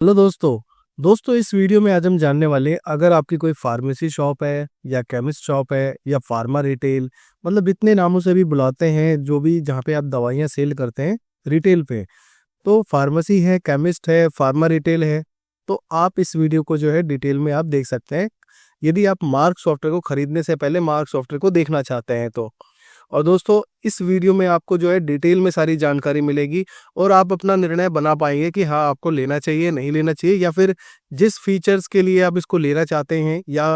Hello दोस्तों इस video में आज हम जानने वाले हैं, अगर आपकी कोई फार्मेसी शॉप है या केमिस्ट शॉप है या फार्मा रिटेल, मतलब इतने नामों से भी बुलाते हैं जो भी जहाँ पे आप दवाइयाँ सेल करते हैं रिटेल पे। तो फार्मेसी है, केमिस्ट है, फार्मा रिटेल है। तो आप इस वीडियो को जो है डिटेल में आप देख सकते हैं, यदि आप मार्क सॉफ्टवेयर को खरीदने से पहले मार्क सॉफ्टवेयर को देखना चाहते हैं तो। और दोस्तों इस वीडियो में आपको जो है डिटेल में सारी जानकारी मिलेगी और आप अपना निर्णय बना पाएंगे कि हाँ आपको लेना चाहिए, नहीं लेना चाहिए, या फिर जिस फीचर्स के लिए आप इसको लेना चाहते हैं, या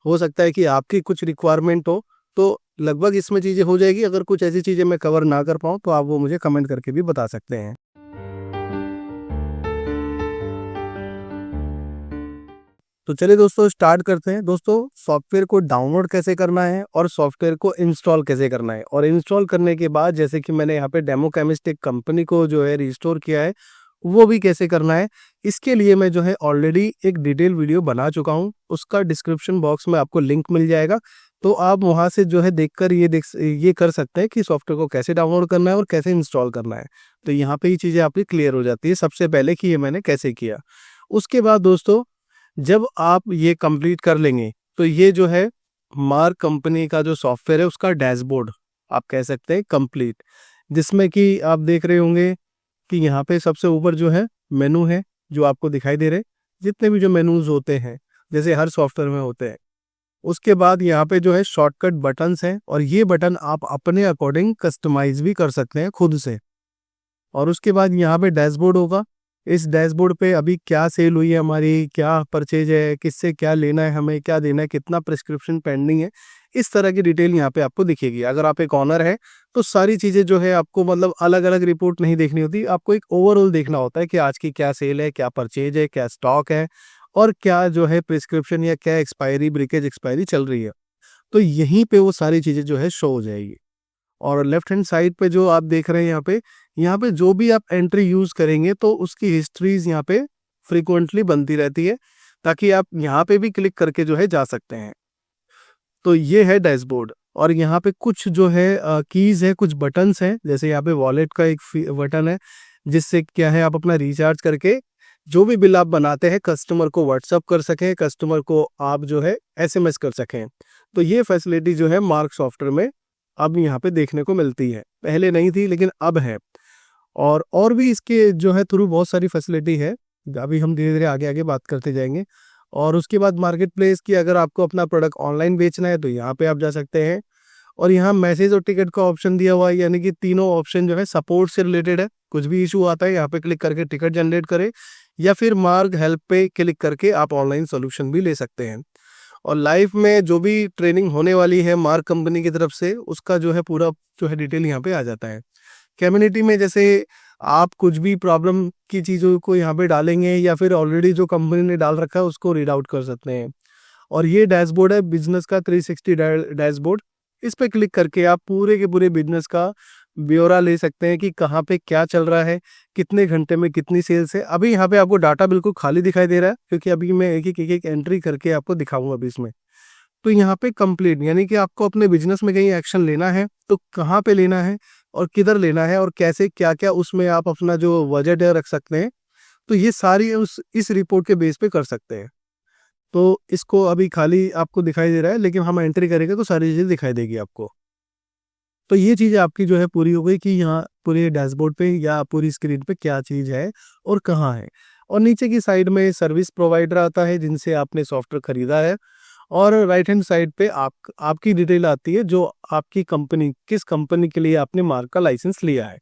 हो सकता है कि आपकी कुछ रिक्वायरमेंट हो, तो लगभग इसमें चीज़ें हो जाएगी। अगर कुछ ऐसी चीज़ें मैं कवर ना कर पाऊँ तो आप वो मुझे कमेंट करके भी बता सकते हैं। तो चलिए दोस्तों स्टार्ट करते हैं। दोस्तों सॉफ्टवेयर को डाउनलोड कैसे करना है और सॉफ्टवेयर को इंस्टॉल कैसे करना है, और इंस्टॉल करने के बाद जैसे कि मैंने यहाँ पे डेमो केमिस्ट एक कंपनी को जो है रिस्टोर किया है, वो भी कैसे करना है, इसके लिए मैं जो है ऑलरेडी एक डिटेल वीडियो बना चुका हूँ। उसका डिस्क्रिप्शन बॉक्स में आपको लिंक मिल जाएगा, तो आप वहाँ से जो है देखकर ये कर सकते हैं कि सॉफ्टवेयर को कैसे डाउनलोड करना है और कैसे इंस्टॉल करना है। तो यहाँ पे ये चीज़ें आपकी क्लियर हो जाती है सबसे पहले कि ये मैंने कैसे किया। उसके बाद दोस्तों जब आप ये कंप्लीट कर लेंगे तो ये जो है मार्क कंपनी का जो सॉफ्टवेयर है उसका डैशबोर्ड आप कह सकते हैं कंप्लीट, जिसमें कि आप देख रहे होंगे कि यहाँ पे सबसे ऊपर जो है मेनू है जो आपको दिखाई दे रहे हैं, जितने भी जो मेनूज होते हैं जैसे हर सॉफ्टवेयर में होते हैं। उसके बाद यहाँ पे जो है शॉर्टकट बटन्स हैं, और ये बटन आप अपने अकॉर्डिंग कस्टमाइज भी कर सकते हैं खुद से। और उसके बाद यहाँ पे डैशबोर्ड होगा। इस डैशबोर्ड पे अभी क्या सेल हुई है हमारी, क्या परचेज है, किससे क्या लेना है, हमें क्या देना है, कितना प्रिस्क्रिप्शन पेंडिंग है, इस तरह की डिटेल यहाँ पे आपको दिखेगी। अगर आप एक ऑनर है तो सारी चीज़ें जो है आपको मतलब अलग अलग रिपोर्ट नहीं देखनी होती, आपको एक ओवरऑल देखना होता है कि आज की क्या सेल है, क्या परचेज है, क्या स्टॉक है, और क्या जो है प्रिस्क्रिप्शन या क्या एक्सपायरी ब्रिकेज एक्सपायरी चल रही है। तो यहीं पे वो सारी चीज़ें जो है शो हो जाएगी। और लेफ्ट हैंड साइड पे जो आप देख रहे हैं यहाँ पे जो भी आप एंट्री यूज करेंगे तो उसकी हिस्ट्रीज यहाँ पे फ्रीक्वेंटली बनती रहती है, ताकि आप यहाँ पे भी क्लिक करके जो है जा सकते हैं। तो ये है डैशबोर्ड। और यहाँ पे कुछ जो है कीज है, कुछ बटन्स हैं, जैसे यहाँ पे वॉलेट का एक बटन है, जिससे क्या है आप अपना रिचार्ज करके जो भी बिल आप बनाते हैं कस्टमर को व्हाट्सअप कर सकें, कस्टमर को आप जो है एसएमएस कर सकें। तो ये फैसिलिटी जो है मार्क सॉफ्टवेयर में अब यहाँ पे देखने को मिलती है, पहले नहीं थी लेकिन अब है। और भी इसके जो है थ्रू बहुत सारी फैसिलिटी है, अभी हम धीरे धीरे आगे आगे बात करते जाएंगे। और उसके बाद मार्केट प्लेस की, अगर आपको अपना प्रोडक्ट ऑनलाइन बेचना है तो यहाँ पे आप जा सकते हैं। और यहाँ मैसेज और टिकट का ऑप्शन दिया हुआ है, यानी कि तीनों ऑप्शन जो है सपोर्ट से रिलेटेड है। कुछ भी इशू आता है यहाँ पे क्लिक करके टिकट जनरेट करें, या फिर मार्क हेल्प पे क्लिक करके आप ऑनलाइन सोल्यूशन भी ले सकते हैं। और लाइफ में जो भी ट्रेनिंग होने वाली है मार्क कंपनी की तरफ से, उसका जो है पूरा जो है डिटेल यहाँ पे आ जाता है। कम्युनिटी में जैसे आप कुछ भी प्रॉब्लम की चीज़ों को यहाँ पे डालेंगे, या फिर ऑलरेडी जो कंपनी ने डाल रखा है उसको रीड आउट कर सकते हैं। और ये डैशबोर्ड है बिजनेस का 360 डैशबोर्ड। इस पे क्लिक करके आप पूरे के पूरे बिजनेस का ब्यौरा ले सकते हैं कि कहाँ पे क्या चल रहा है, कितने घंटे में कितनी सेल्स है। अभी यहाँ पे आपको डाटा बिल्कुल खाली दिखाई दे रहा है, क्योंकि अभी मैं एक एंट्री करके आपको दिखाऊंगा अभी इसमें। तो यहाँ पे कंप्लीट, यानी कि आपको अपने बिजनेस में कहीं एक्शन लेना है तो कहाँ पे लेना है और किधर लेना है और कैसे क्या क्या, उसमें आप अपना जो बजट है रख सकते हैं। तो ये सारी इस रिपोर्ट के बेस पे कर सकते हैं। तो इसको अभी खाली आपको दिखाई दे रहा है, लेकिन हम एंट्री करेंगे तो सारी चीज़ें दिखाई देगी आपको। तो ये चीज़ आपकी जो है पूरी हो गई कि यहाँ पूरे डैशबोर्ड पे या पूरी स्क्रीन पे क्या चीज़ है और कहाँ है। और नीचे की साइड में सर्विस प्रोवाइडर आता है जिनसे आपने सॉफ्टवेयर खरीदा है, और राइट हैंड साइड पे आपकी डिटेल आती है, जो आपकी कंपनी किस कंपनी के लिए आपने मार्क का लाइसेंस लिया है,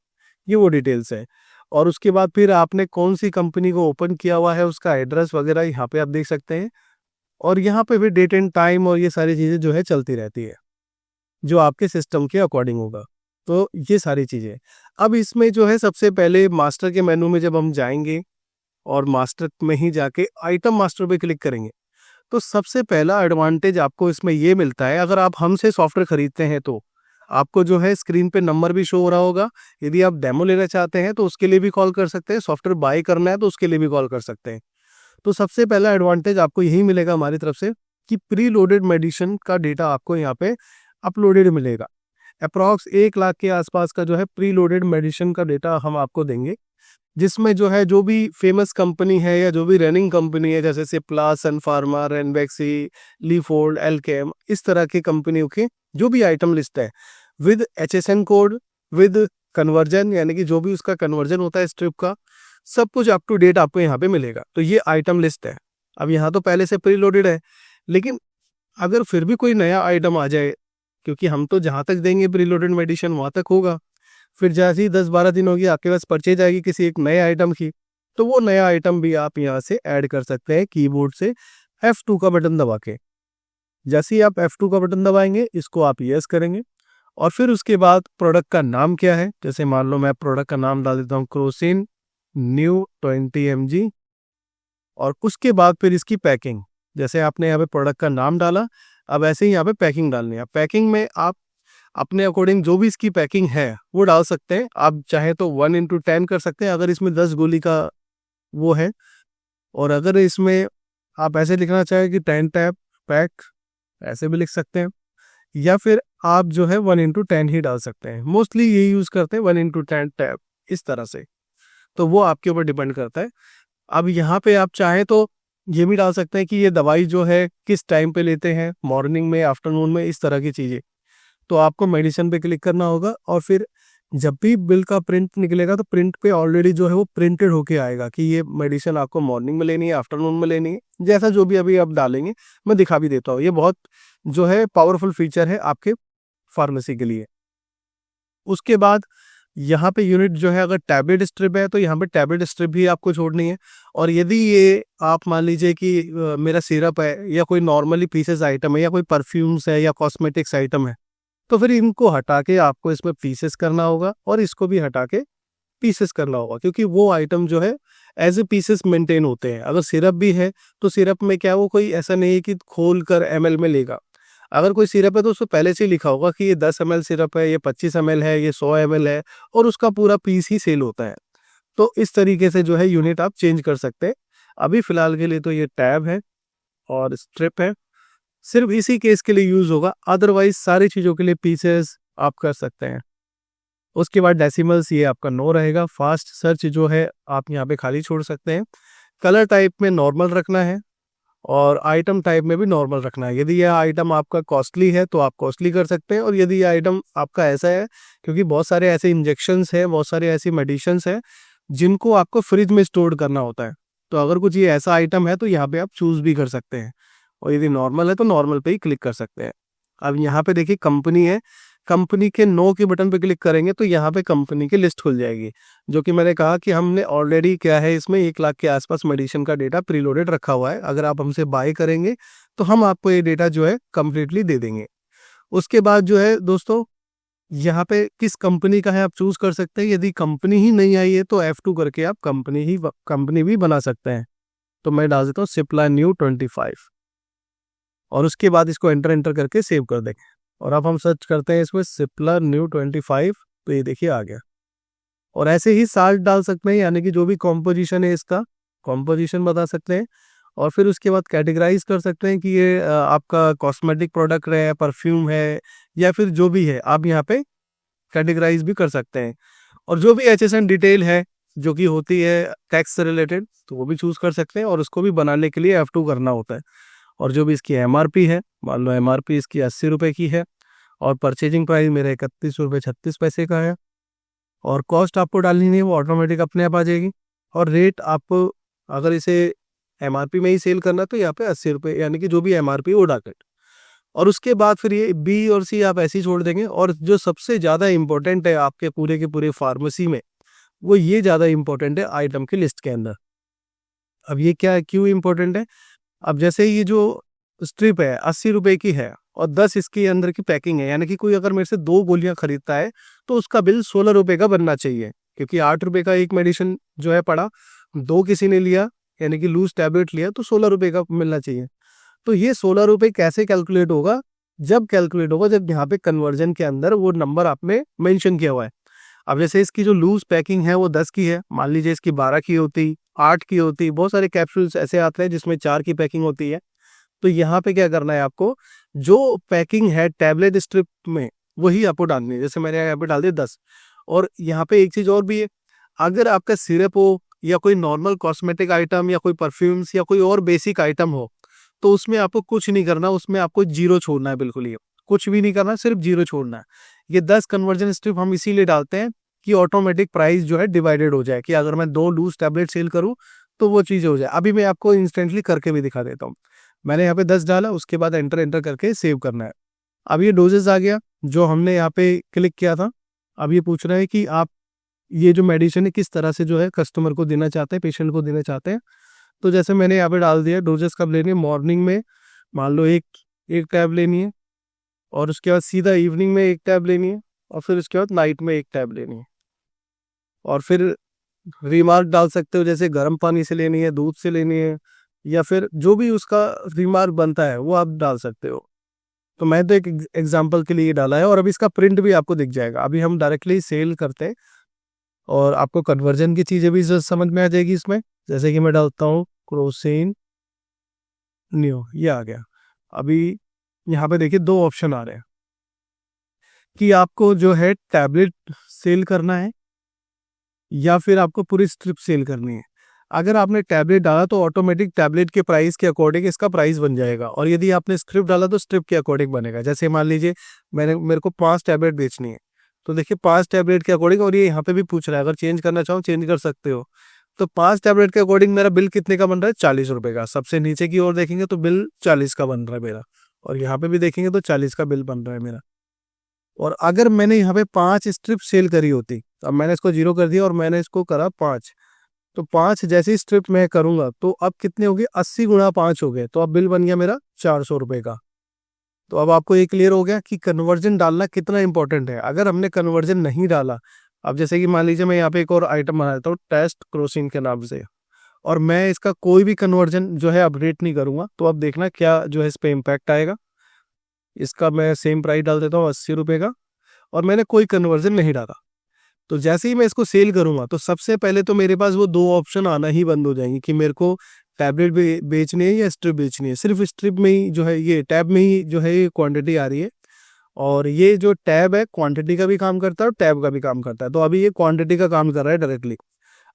ये वो डिटेल्स है। और उसके बाद फिर आपने कौन सी कंपनी को ओपन किया हुआ है, उसका एड्रेस वगैरह यहाँ पे आप देख सकते हैं। और यहाँ पे फिर डेट एंड टाइम और ये सारी चीज़ें जो है चलती रहती है, जो आपके सिस्टम के अकॉर्डिंग होगा। तो ये सारी चीज़ें अब इसमें जो है सबसे पहले मास्टर के मेनू में जब हम जाएंगे और मास्टर में ही जाके आइटम मास्टर पे क्लिक करेंगे, तो सबसे पहला एडवांटेज आपको इसमें ये मिलता है, अगर आप हमसे सॉफ्टवेयर खरीदते हैं तो आपको जो है स्क्रीन पे नंबर भी शो हो रहा होगा। यदि आप डेमो लेना चाहते हैं तो उसके लिए भी कॉल कर सकते हैं, सॉफ्टवेयर बाय करना है तो उसके लिए भी कॉल कर सकते हैं। तो सबसे पहला एडवांटेज आपको यही मिलेगा हमारी तरफ से कि प्री लोडेड मेडिसिन का डेटा आपको यहाँ पे अपलोडेड मिलेगा। अप्रॉक्स 1 लाख के आसपास का जो है प्री लोडेड मेडिसिन का डेटा हम आपको देंगे, जिसमें जो है जो भी फेमस कंपनी है या जो भी रनिंग कंपनी है, जैसे सिप्ला, सन फार्मा, रेनबैक्सी, लीफोल्ड, एल्केम, इस तरह की कंपनियों के जो भी आइटम लिस्ट है with HSN code, with conversion, यानी कि जो भी उसका कन्वर्जन होता है स्ट्रिप का, सब कुछ अप टू डेट आपको यहाँ पे मिलेगा। तो ये आइटम लिस्ट है। अब यहाँ तो पहले से प्री लोडेड है, लेकिन अगर फिर भी कोई नया आइटम आ जाए, क्योंकि हम तो जहाँ तक देंगे प्री लोडेड मेडिसिन वहाँ तक होगा, फिर जैसे ही 10-12 दिन होगी आपके पास परचेज आएगी किसी एक नए आइटम की, तो वो नया आइटम भी आप यहाँ से ऐड कर सकते हैं कीबोर्ड से F2 का बटन दबा के। जैसे ही आप F2 का बटन दबाएंगे, इसको आप यस करेंगे और फिर उसके बाद प्रोडक्ट का नाम क्या है, जैसे मान लो मैं प्रोडक्ट का नाम डाल देता हूँ क्रोसिन न्यू 20 mg, और उसके बाद फिर इसकी पैकिंग, जैसे आपने यहाँ पे प्रोडक्ट का नाम डाला, अब ऐसे ही यहाँ पे पैकिंग डालनी है। पैकिंग में आप अपने अकॉर्डिंग जो भी इसकी पैकिंग है वो डाल सकते हैं। आप चाहे तो 1:10 कर सकते हैं अगर इसमें 10 गोली का वो है, और अगर इसमें आप ऐसे लिखना चाहें कि 10 टैप पैक, ऐसे भी लिख सकते हैं, या फिर आप जो है 1:10 ही डाल सकते हैं। मोस्टली ये यूज करते हैं 1:10 टैप, इस तरह से। तो वो आपके ऊपर डिपेंड करता है। अब यहाँ पे आप चाहें तो ये भी डाल सकते हैं कि ये दवाई जो है किस टाइम पे लेते हैं, मॉर्निंग में, आफ्टरनून में, इस तरह की चीज़ें। तो आपको मेडिसिन पे क्लिक करना होगा और फिर जब भी बिल का प्रिंट निकलेगा तो प्रिंट पे ऑलरेडी जो है वो प्रिंटेड होके आएगा कि ये मेडिसिन आपको मॉर्निंग में लेनी है, आफ्टरनून में लेनी है, जैसा जो भी अभी आप डालेंगे। मैं दिखा भी देता हूँ, ये बहुत जो है पावरफुल फीचर है आपके फार्मेसी के लिए। उसके बाद यहाँ पे यूनिट जो है, अगर टैबलेट स्ट्रिप है तो यहाँ पे टैबलेट स्ट्रिप भी आपको छोड़नी है। और यदि ये आप मान लीजिए कि मेरा सिरप है या कोई नॉर्मली पीसेस आइटम है या कोई परफ्यूम्स है या कॉस्मेटिक्स आइटम है, तो फिर इनको हटा के आपको इसमें पीसेस करना होगा और इसको भी हटा के पीसेस करना होगा, क्योंकि वो आइटम जो है एज ए पीसेस मेंटेन होते हैं। अगर सिरप भी है तो सिरप में क्या, वो कोई ऐसा नहीं है कि खोल कर ml में लेगा। अगर कोई सिरप है तो उसको पहले से ही लिखा होगा कि ये 10 ml सिरप है, ये 25 ml है, ये 100 ml है, और उसका पूरा पीस ही सेल होता है। तो इस तरीके से जो है यूनिट आप चेंज कर सकते हैं। अभी फिलहाल के लिए तो ये टैब है और स्ट्रिप है, सिर्फ इसी केस के लिए यूज होगा, अदरवाइज सारी चीजों के लिए पीसेस आप कर सकते हैं। उसके बाद डेसिमल्स ये आपका नो रहेगा। फास्ट सर्च जो है आप यहाँ पे खाली छोड़ सकते हैं। कलर टाइप में नॉर्मल रखना है और आइटम टाइप में भी नॉर्मल रखना है। यदि यह आइटम आपका कॉस्टली है तो आप कॉस्टली कर सकते हैं, और यदि यह आइटम आपका ऐसा है, क्योंकि बहुत सारे ऐसे इंजेक्शंस हैं, बहुत सारे ऐसी मेडिसिन्स हैं जिनको आपको फ्रिज में स्टोर करना होता है, तो अगर कुछ ये ऐसा आइटम है तो यहाँ पे आप चूज भी कर सकते हैं, और यदि नॉर्मल है तो नॉर्मल पे ही क्लिक कर सकते हैं। अब यहाँ पे देखिए कंपनी है, कंपनी के नो के बटन पे क्लिक करेंगे तो यहाँ पे कंपनी की लिस्ट खुल जाएगी, जो कि मैंने कहा कि हमने ऑलरेडी क्या है, इसमें 1 लाख के आसपास मेडिसिन का डेटा प्रीलोडेड रखा हुआ है। अगर आप हमसे बाय करेंगे तो हम आपको ये डेटा जो है कंप्लीटली दे देंगे। उसके बाद जो है दोस्तों, यहाँ पे किस कंपनी का है आप चूज कर सकते हैं। यदि कंपनी ही नहीं आई है तो F2 करके आप कंपनी भी बना सकते हैं। तो मैं डाल देता हूँ सिप्ला न्यू 25, और उसके बाद इसको एंटर करके सेव कर देंगे। और अब हम सर्च करते हैं इसमें सिप्ला न्यू 25, तो ये देखिए आ गया। और ऐसे ही साल्ट डाल सकते हैं, यानी कि जो भी कॉम्पोजिशन है इसका कॉम्पोजिशन बता सकते हैं। और फिर उसके बाद कैटेगराइज कर सकते हैं कि ये आपका कॉस्मेटिक प्रोडक्ट है, परफ्यूम है, या फिर जो भी है आप यहाँ पे कैटेगराइज भी कर सकते हैं। और जो भी HSN डिटेल है जो कि होती है टैक्स से रिलेटेड, तो वो भी चूज कर सकते हैं, और उसको भी बनाने के लिए F2 करना होता है। और जो भी इसकी MRP है, मान लो MRP इसकी 80 रुपये की है, और परचेजिंग प्राइस मेरा 31 रुपये 36 पैसे का है, और कॉस्ट आपको डालनी नहीं है, वो ऑटोमेटिक अपने आप आ जाएगी। और रेट आपको अगर इसे MRP में ही सेल करना तो यहाँ पे 80 रुपये, यानी कि जो भी MRP वो डाल। और उसके बाद फिर ये B और C आप ऐसे ही छोड़ देंगे। और जो सबसे ज़्यादा इंपॉर्टेंट है आपके पूरे के पूरे फार्मेसी में, वो ये ज़्यादा इंपॉर्टेंट है आइटम की लिस्ट के अंदर। अब ये क्या है, क्यों इंपॉर्टेंट है? अब जैसे ये जो स्ट्रिप है 80 रुपये की है और 10 इसके अंदर की पैकिंग है, यानी कि कोई अगर मेरे से 2 गोलियां खरीदता है तो उसका बिल 16 रुपये का बनना चाहिए, क्योंकि 8 रुपये का एक मेडिसिन जो है पड़ा, 2 किसी ने लिया यानी कि लूज टैबलेट लिया, तो 16 रुपये का मिलना चाहिए। तो ये 16 रुपये कैसे कैलकुलेट होगा? जब कैलकुलेट होगा जब यहाँ पे कन्वर्जन के अंदर वो नंबर आपने मेंशन किया हुआ है। अब जैसे इसकी जो लूज पैकिंग है वो 10 की है, मान लीजिए इसकी 12 की होती, 8 की होती, बहुत सारे कैप्सूल्स ऐसे आते हैं जिसमें 4 की पैकिंग होती है। तो यहाँ पे क्या करना है आपको, जो पैकिंग है टैबलेट स्ट्रिप में वही आपको डालनी है। जैसे मैंने यहाँ पे डाल दिया 10। और यहाँ पे एक चीज़ और भी है, अगर आपका सिरप हो या कोई नॉर्मल कॉस्मेटिक आइटम या कोई परफ्यूम्स या कोई और बेसिक आइटम हो, तो उसमें आपको कुछ नहीं करना, उसमें आपको जीरो छोड़ना है, बिल्कुल ही कुछ भी नहीं करना, सिर्फ जीरो छोड़ना है। ये 10 कन्वर्जन स्ट्रिप हम इसीलिए डालते हैं कि ऑटोमेटिक प्राइस जो है डिवाइडेड हो जाए, कि अगर मैं 2 लूज टैबलेट सेल करूं तो वो चीज़ हो जाए। अभी मैं आपको इंस्टेंटली करके भी दिखा देता हूँ। मैंने यहाँ पे 10 डाला, उसके बाद एंटर एंटर करके सेव करना है। अब ये डोजेस आ गया जो हमने यहाँ पे क्लिक किया था। अब ये पूछ रहा है कि आप ये जो मेडिसिन है किस तरह से जो है कस्टमर को देना चाहते हैं, पेशेंट को देना चाहते हैं। तो जैसे मैंने यहाँ पे डाल दिया, डोजेस कब लेनी है, मॉर्निंग में मान लो एक टैब लेनी है, और उसके बाद सीधा इवनिंग में एक टैब लेनी है, और फिर उसके बाद नाइट में एक टैब लेनी है। और फिर रिमार्क डाल सकते हो, जैसे गर्म पानी से लेनी है, दूध से लेनी है, या फिर जो भी उसका रिमार्क बनता है वो आप डाल सकते हो। तो मैं तो एक एग्जांपल के लिए ये डाला है, और अभी इसका प्रिंट भी आपको दिख जाएगा। अभी हम डायरेक्टली सेल करते हैं और आपको कन्वर्जन की चीज़ें भी समझ में आ जाएगी इसमें। जैसे कि मैं डालता हूँ क्रोसिन न्यू, ये आ गया। अभी यहाँ पे देखिए 2 ऑप्शन आ रहे हैं कि आपको जो है टैबलेट सेल करना है या फिर आपको पूरी स्ट्रिप सेल करनी है। अगर आपने टैबलेट डाला तो ऑटोमेटिक टैबलेट के प्राइस के अकॉर्डिंग इसका प्राइस बन जाएगा, और यदि आपने स्ट्रिप डाला तो स्ट्रिप के अकॉर्डिंग बनेगा। जैसे मान लीजिए मेरे को 5 टैबलेट बेचनी है, तो देखिए 5 टैबलेट के अकॉर्डिंग, और ये यहाँ पे भी पूछ रहा है अगर चेंज करना चाहो चेंज कर सकते हो। तो 5 टैबलेट के अकॉर्डिंग मेरा बिल कितने का बन रहा है, 40 रुपए का। सबसे नीचे की ओर देखेंगे तो बिल 40 का बन रहा है मेरा, और यहाँ पे भी देखेंगे तो 40 का बिल बन रहा है मेरा। और अगर मैंने यहाँ पे 5 स्ट्रिप सेल करी होती, तो अब मैंने इसको 0 कर दिया और मैंने इसको करा 5, तो 5 जैसी स्ट्रिप मैं करूंगा तो अब कितने हो गए, 80 गुणा 5 हो गए, तो अब बिल बन गया मेरा 400 रुपए का। तो अब आपको ये क्लियर हो गया कि कन्वर्जन डालना कितना इंपॉर्टेंट है। अगर हमने कन्वर्जन नहीं डाला, अब जैसे कि मान लीजिए मैं यहाँ पे एक और आइटम बना देता हूँ टेस्ट क्रोसिन के नाम से, और मैं इसका कोई भी कन्वर्जन जो है अपडेट नहीं करूंगा, तो अब देखना क्या जो है इस पे इम्पैक्ट आएगा। इसका मैं सेम प्राइस डाल देता हूँ 80 रुपए का, और मैंने कोई कन्वर्जन नहीं डाला। तो जैसे ही मैं इसको सेल करूंगा तो सबसे पहले तो मेरे पास वो 2 ऑप्शन आना ही बंद हो जाएंगे कि मेरे को टैबलेट बेचनी है या स्ट्रिप बेचनी है। सिर्फ स्ट्रिप में ही जो है, ये टैब में ही जो है ये क्वांटिटी आ रही है, और ये जो टैब है क्वांटिटी का भी काम करता है और टैब का भी काम करता है। तो अभी ये क्वांटिटी का काम कर रहा है डायरेक्टली।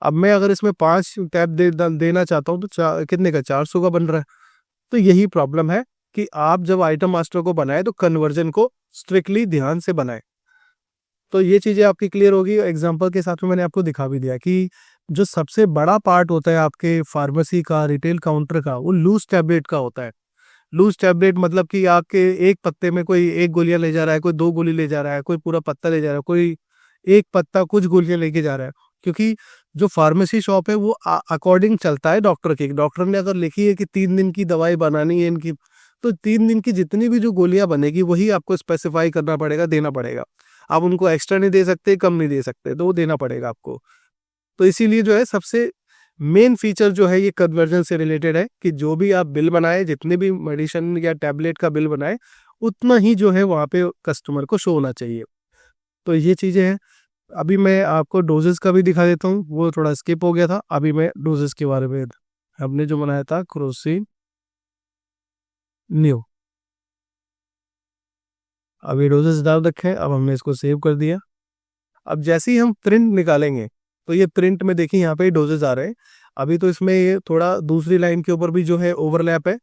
अब मैं अगर इसमें 5 टैब देना चाहता हूँ तो कितने का, 400 का बन रहा है। तो यही प्रॉब्लम है कि आप जब आइटम मास्टर को बनाए तो कन्वर्जन को स्ट्रिक्टली ध्यान से बनाए। तो ये चीज़ें आपकी क्लियर होगी। एग्जांपल के साथ में मैंने आपको दिखा भी दिया कि जो सबसे बड़ा पार्ट होता है आपके फार्मेसी का, रिटेल काउंटर का, वो लूज टैबलेट का होता है। लूज टैबलेट मतलब कि आपके एक पत्ते में कोई 1 गोलियां ले जा रहा है, कोई 2 गोली ले जा रहा है, कोई पूरा पत्ता ले जा रहा है, कोई एक पत्ता कुछ गोलियां लेके जा रहा है। क्योंकि जो फार्मेसी शॉप है वो अकॉर्डिंग चलता है डॉक्टर के। डॉक्टर ने अगर लिखी है कि 3 दिन की दवाई बनानी है इनकी, तो 3 दिन की जितनी भी जो गोलियां बनेगी वही आपको स्पेसिफाई करना पड़ेगा, देना पड़ेगा। आप उनको एक्स्ट्रा नहीं दे सकते, कम नहीं दे सकते, तो वो देना पड़ेगा आपको। तो इसीलिए जो है सबसे मेन फीचर जो है ये कन्वर्जन से रिलेटेड है कि जो भी आप बिल बनाए, जितने भी मेडिसिन या टैबलेट का बिल बनाए, उतना ही जो है वहाँ पे कस्टमर को शो होना चाहिए। तो ये चीज़ें हैं। अभी मैं आपको डोजेस का भी दिखा देता हूँ, वो थोड़ा स्किप हो गया था। अभी मैं डोजेस के बारे में, हमने जो बनाया था क्रोसिन न्यू, अभी डोजेस डाल रखे हैं। अब हमने इसको सेव कर दिया। अब जैसे ही हम प्रिंट निकालेंगे तो ये प्रिंट में देखिए यहाँ पे डोजेस आ रहे हैं। अभी तो इसमें ये थोड़ा दूसरी लाइन के ऊपर भी जो है ओवरलैप है,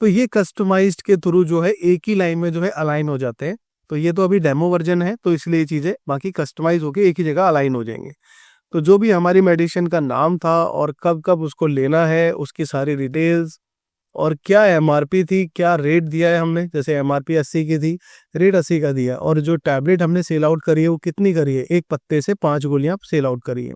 तो ये कस्टमाइज्ड के थ्रू जो है एक ही लाइन में जो है अलाइन हो जाते हैं। तो ये तो अभी डेमो वर्जन है, तो इसलिए ये चीज़ें बाकी कस्टमाइज होकर एक ही जगह अलाइन हो जाएंगे। तो जो भी हमारी मेडिसिन का नाम था और कब कब उसको लेना है, उसकी सारी डिटेल्स, और क्या एमआरपी थी, क्या रेट दिया है हमने, जैसे एमआरपी 80 की थी, रेट 80 का दिया, और जो टैबलेट हमने सेल आउट करी है वो कितनी करी है, एक पत्ते से 5 गोलियां सेल आउट करी है।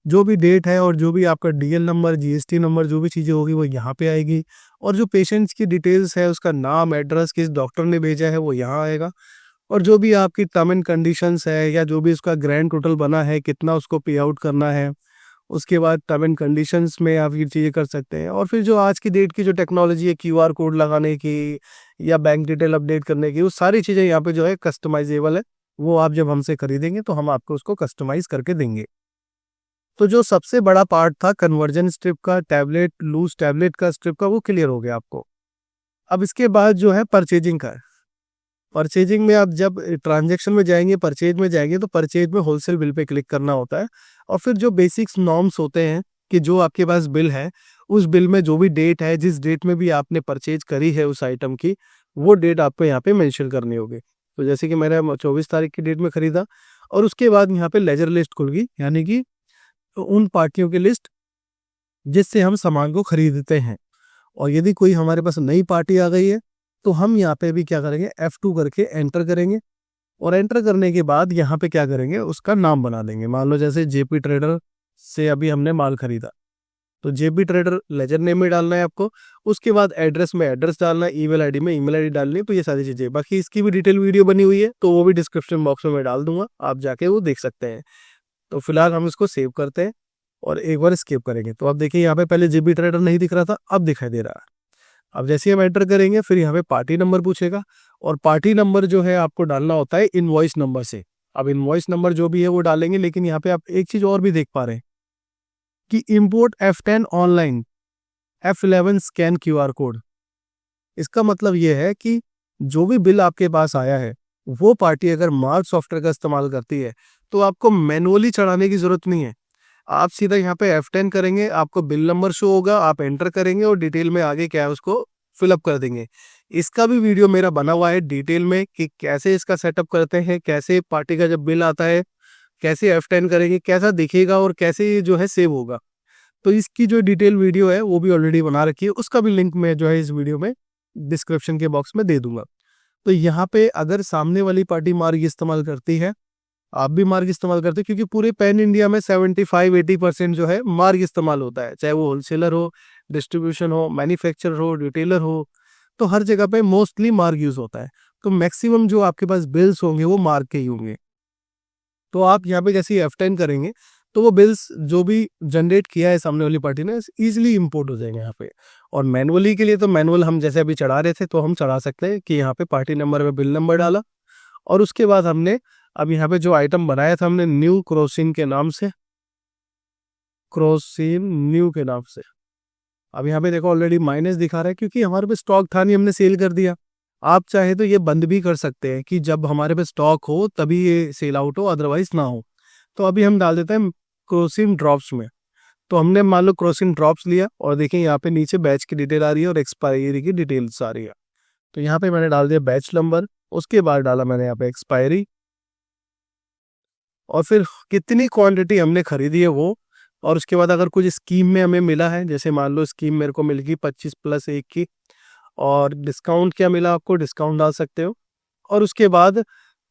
जो भी डेट है और जो भी आपका डीएल नंबर, जीएसटी नंबर, जो भी चीज़ें होगी वो यहाँ पे आएगी, और जो पेशेंट्स की डिटेल्स है, उसका नाम, एड्रेस, किस डॉक्टर ने भेजा है, वो यहाँ आएगा। और जो भी आपकी टर्म एंड कंडीशंस है, या जो भी उसका ग्रैंड टोटल बना है, कितना उसको पे आउट करना है, उसके बाद टर्म एंड कंडीशंस में आप ये चीज़ें कर सकते हैं। और फिर जो आज की डेट की जो टेक्नोलॉजी है, क्यूआर कोड लगाने की या बैंक डिटेल अपडेट करने की, वो सारी चीज़ें यहाँ पे जो है कस्टमाइजेबल है। वो आप जब हमसे खरीदेंगे तो हम आपको उसको कस्टमाइज करके देंगे। तो जो सबसे बड़ा पार्ट था कन्वर्जन स्ट्रिप का, टैबलेट, लूज टैबलेट का, स्ट्रिप का, वो क्लियर हो गया आपको। अब इसके बाद जो है परचेजिंग का है। परचेजिंग में आप जब ट्रांजैक्शन में जाएंगे, परचेज में जाएंगे, तो परचेज में होलसेल बिल पे क्लिक करना होता है। और फिर जो बेसिक्स नॉर्म्स होते हैं कि जो आपके पास बिल है, उस बिल में जो भी डेट है, जिस डेट में भी आपने परचेज करी है उस आइटम की, वो डेट आपको यहाँ पे मेंशन करनी होगी। तो जैसे कि मैंने 24 तारीख की डेट में खरीदा, और उसके बाद यहाँ पे लेजर लिस्ट खुल गई, यानी कि उन पार्टियों की लिस्ट जिससे हम सामान को खरीदते हैं। और यदि कोई हमारे पास नई पार्टी आ गई है, तो हम यहाँ पे भी क्या करेंगे, F2 करके एंटर करेंगे। और एंटर करने के बाद यहाँ पे क्या करेंगे, उसका नाम बना देंगे। मान लो जैसे जेपी ट्रेडर से अभी हमने माल खरीदा, तो जेपी ट्रेडर लेजर नेम में डालना है आपको। उसके बाद एड्रेस में एड्रेस डालना है, ईमेल आईडी में ईमेल आईडी डालनी है। तो ये सारी चीजें, बाकी इसकी भी डिटेल वीडियो बनी हुई है, तो वो भी डिस्क्रिप्शन बॉक्स में मैं डाल दूंगा, आप जाके वो देख सकते हैं। तो फिलहाल हम इसको सेव करते हैं और एक बार स्किप करेंगे। तो आप देखिए यहाँ पे पहले जेपी ट्रेडर नहीं दिख रहा था, अब दिखाई दे रहा है। अब जैसे हम एंटर करेंगे, फिर यहाँ पे पार्टी नंबर पूछेगा, और पार्टी नंबर जो है आपको डालना होता है इनवॉइस नंबर से। अब इनवॉइस नंबर जो भी है वो डालेंगे, लेकिन यहाँ पे आप एक चीज और भी देख पा रहे हैं कि import F10 online F11 scan QR code. इसका मतलब ये है कि जो भी बिल आपके पास आया है, वो पार्टी अगर मार्क सॉफ्टवेयर का इस्तेमाल करती है, तो आपको मैनुअली चढ़ाने की जरूरत नहीं है। आप सीधा यहाँ पे F10 करेंगे, आपको बिल नंबर शो होगा, आप एंटर करेंगे और डिटेल में आगे क्या है उसको फिलअप कर देंगे। इसका भी वीडियो मेरा बना हुआ है डिटेल में कि कैसे इसका सेटअप करते हैं, कैसे पार्टी का जब बिल आता है कैसे F10 करेंगे, कैसा दिखेगा और कैसे ये जो है सेव होगा। तो इसकी जो डिटेल वीडियो है वो भी ऑलरेडी बना रखी है, उसका भी लिंक मैं जो है इस वीडियो में डिस्क्रिप्शन के बॉक्स में दे दूंगा। तो यहाँ पे अगर सामने वाली पार्टी मार्ग इस्तेमाल करती है, आप भी मार्ग इस्तेमाल करते हैं, क्योंकि पूरे पैन इंडिया में 75-80% जो है मार्ग इस्तेमाल होता है, चाहे वो होलसेलर हो, डिस्ट्रीब्यूशन हो, मैन्युफैक्चरर हो, रिटेलर हो, तो हर जगह पे मोस्टली मार्ग यूज होता है। तो मैक्सिमम जो आपके पास बिल्स होंगे वो मार्ग के ही होंगे। तो आप यहाँ पे जैसे F10 करेंगे, तो वो बिल्स जो भी जनरेट किया है सामने वाली पार्टी ने, इजीली इंपोर्ट हो जाएंगे यहाँ पे। और मैनुअली के लिए तो मैनुअल हम जैसे अभी चढ़ा रहे थे, तो हम चढ़ा सकते हैं कि यहाँ पे पार्टी नंबर में बिल नंबर डाला, और उसके बाद हमने अब यहाँ पे जो आइटम बनाया था हमने न्यू क्रोसिन के नाम से, क्रोसिन न्यू के नाम से। अब यहाँ पे देखो ऑलरेडी माइनस दिखा रहा है, क्योंकि हमारे पे स्टॉक था नहीं, हमने सेल कर दिया। आप चाहे तो ये बंद भी कर सकते हैं कि जब हमारे पे स्टॉक हो तभी ये सेल आउट हो, अदरवाइज ना हो। तो अभी हम डाल देते हैं क्रोसिन ड्रॉप्स में। तो हमने मान लो क्रोसिन ड्रॉप्स लिया, और देखिए यहाँ पे नीचे बैच की डिटेल आ रही है और एक्सपायरी की डिटेल्स आ रही है। तो यहाँ पे मैंने डाल दिया बैच नंबर, उसके बाद डाला मैंने यहाँ पे एक्सपायरी, और फिर कितनी क्वांटिटी हमने खरीदी है वो। और उसके बाद अगर कुछ स्कीम में हमें मिला है, जैसे मान लो स्कीम मेरे को मिल गई 25+1 की, और डिस्काउंट क्या मिला आपको, डिस्काउंट डाल सकते हो। और उसके बाद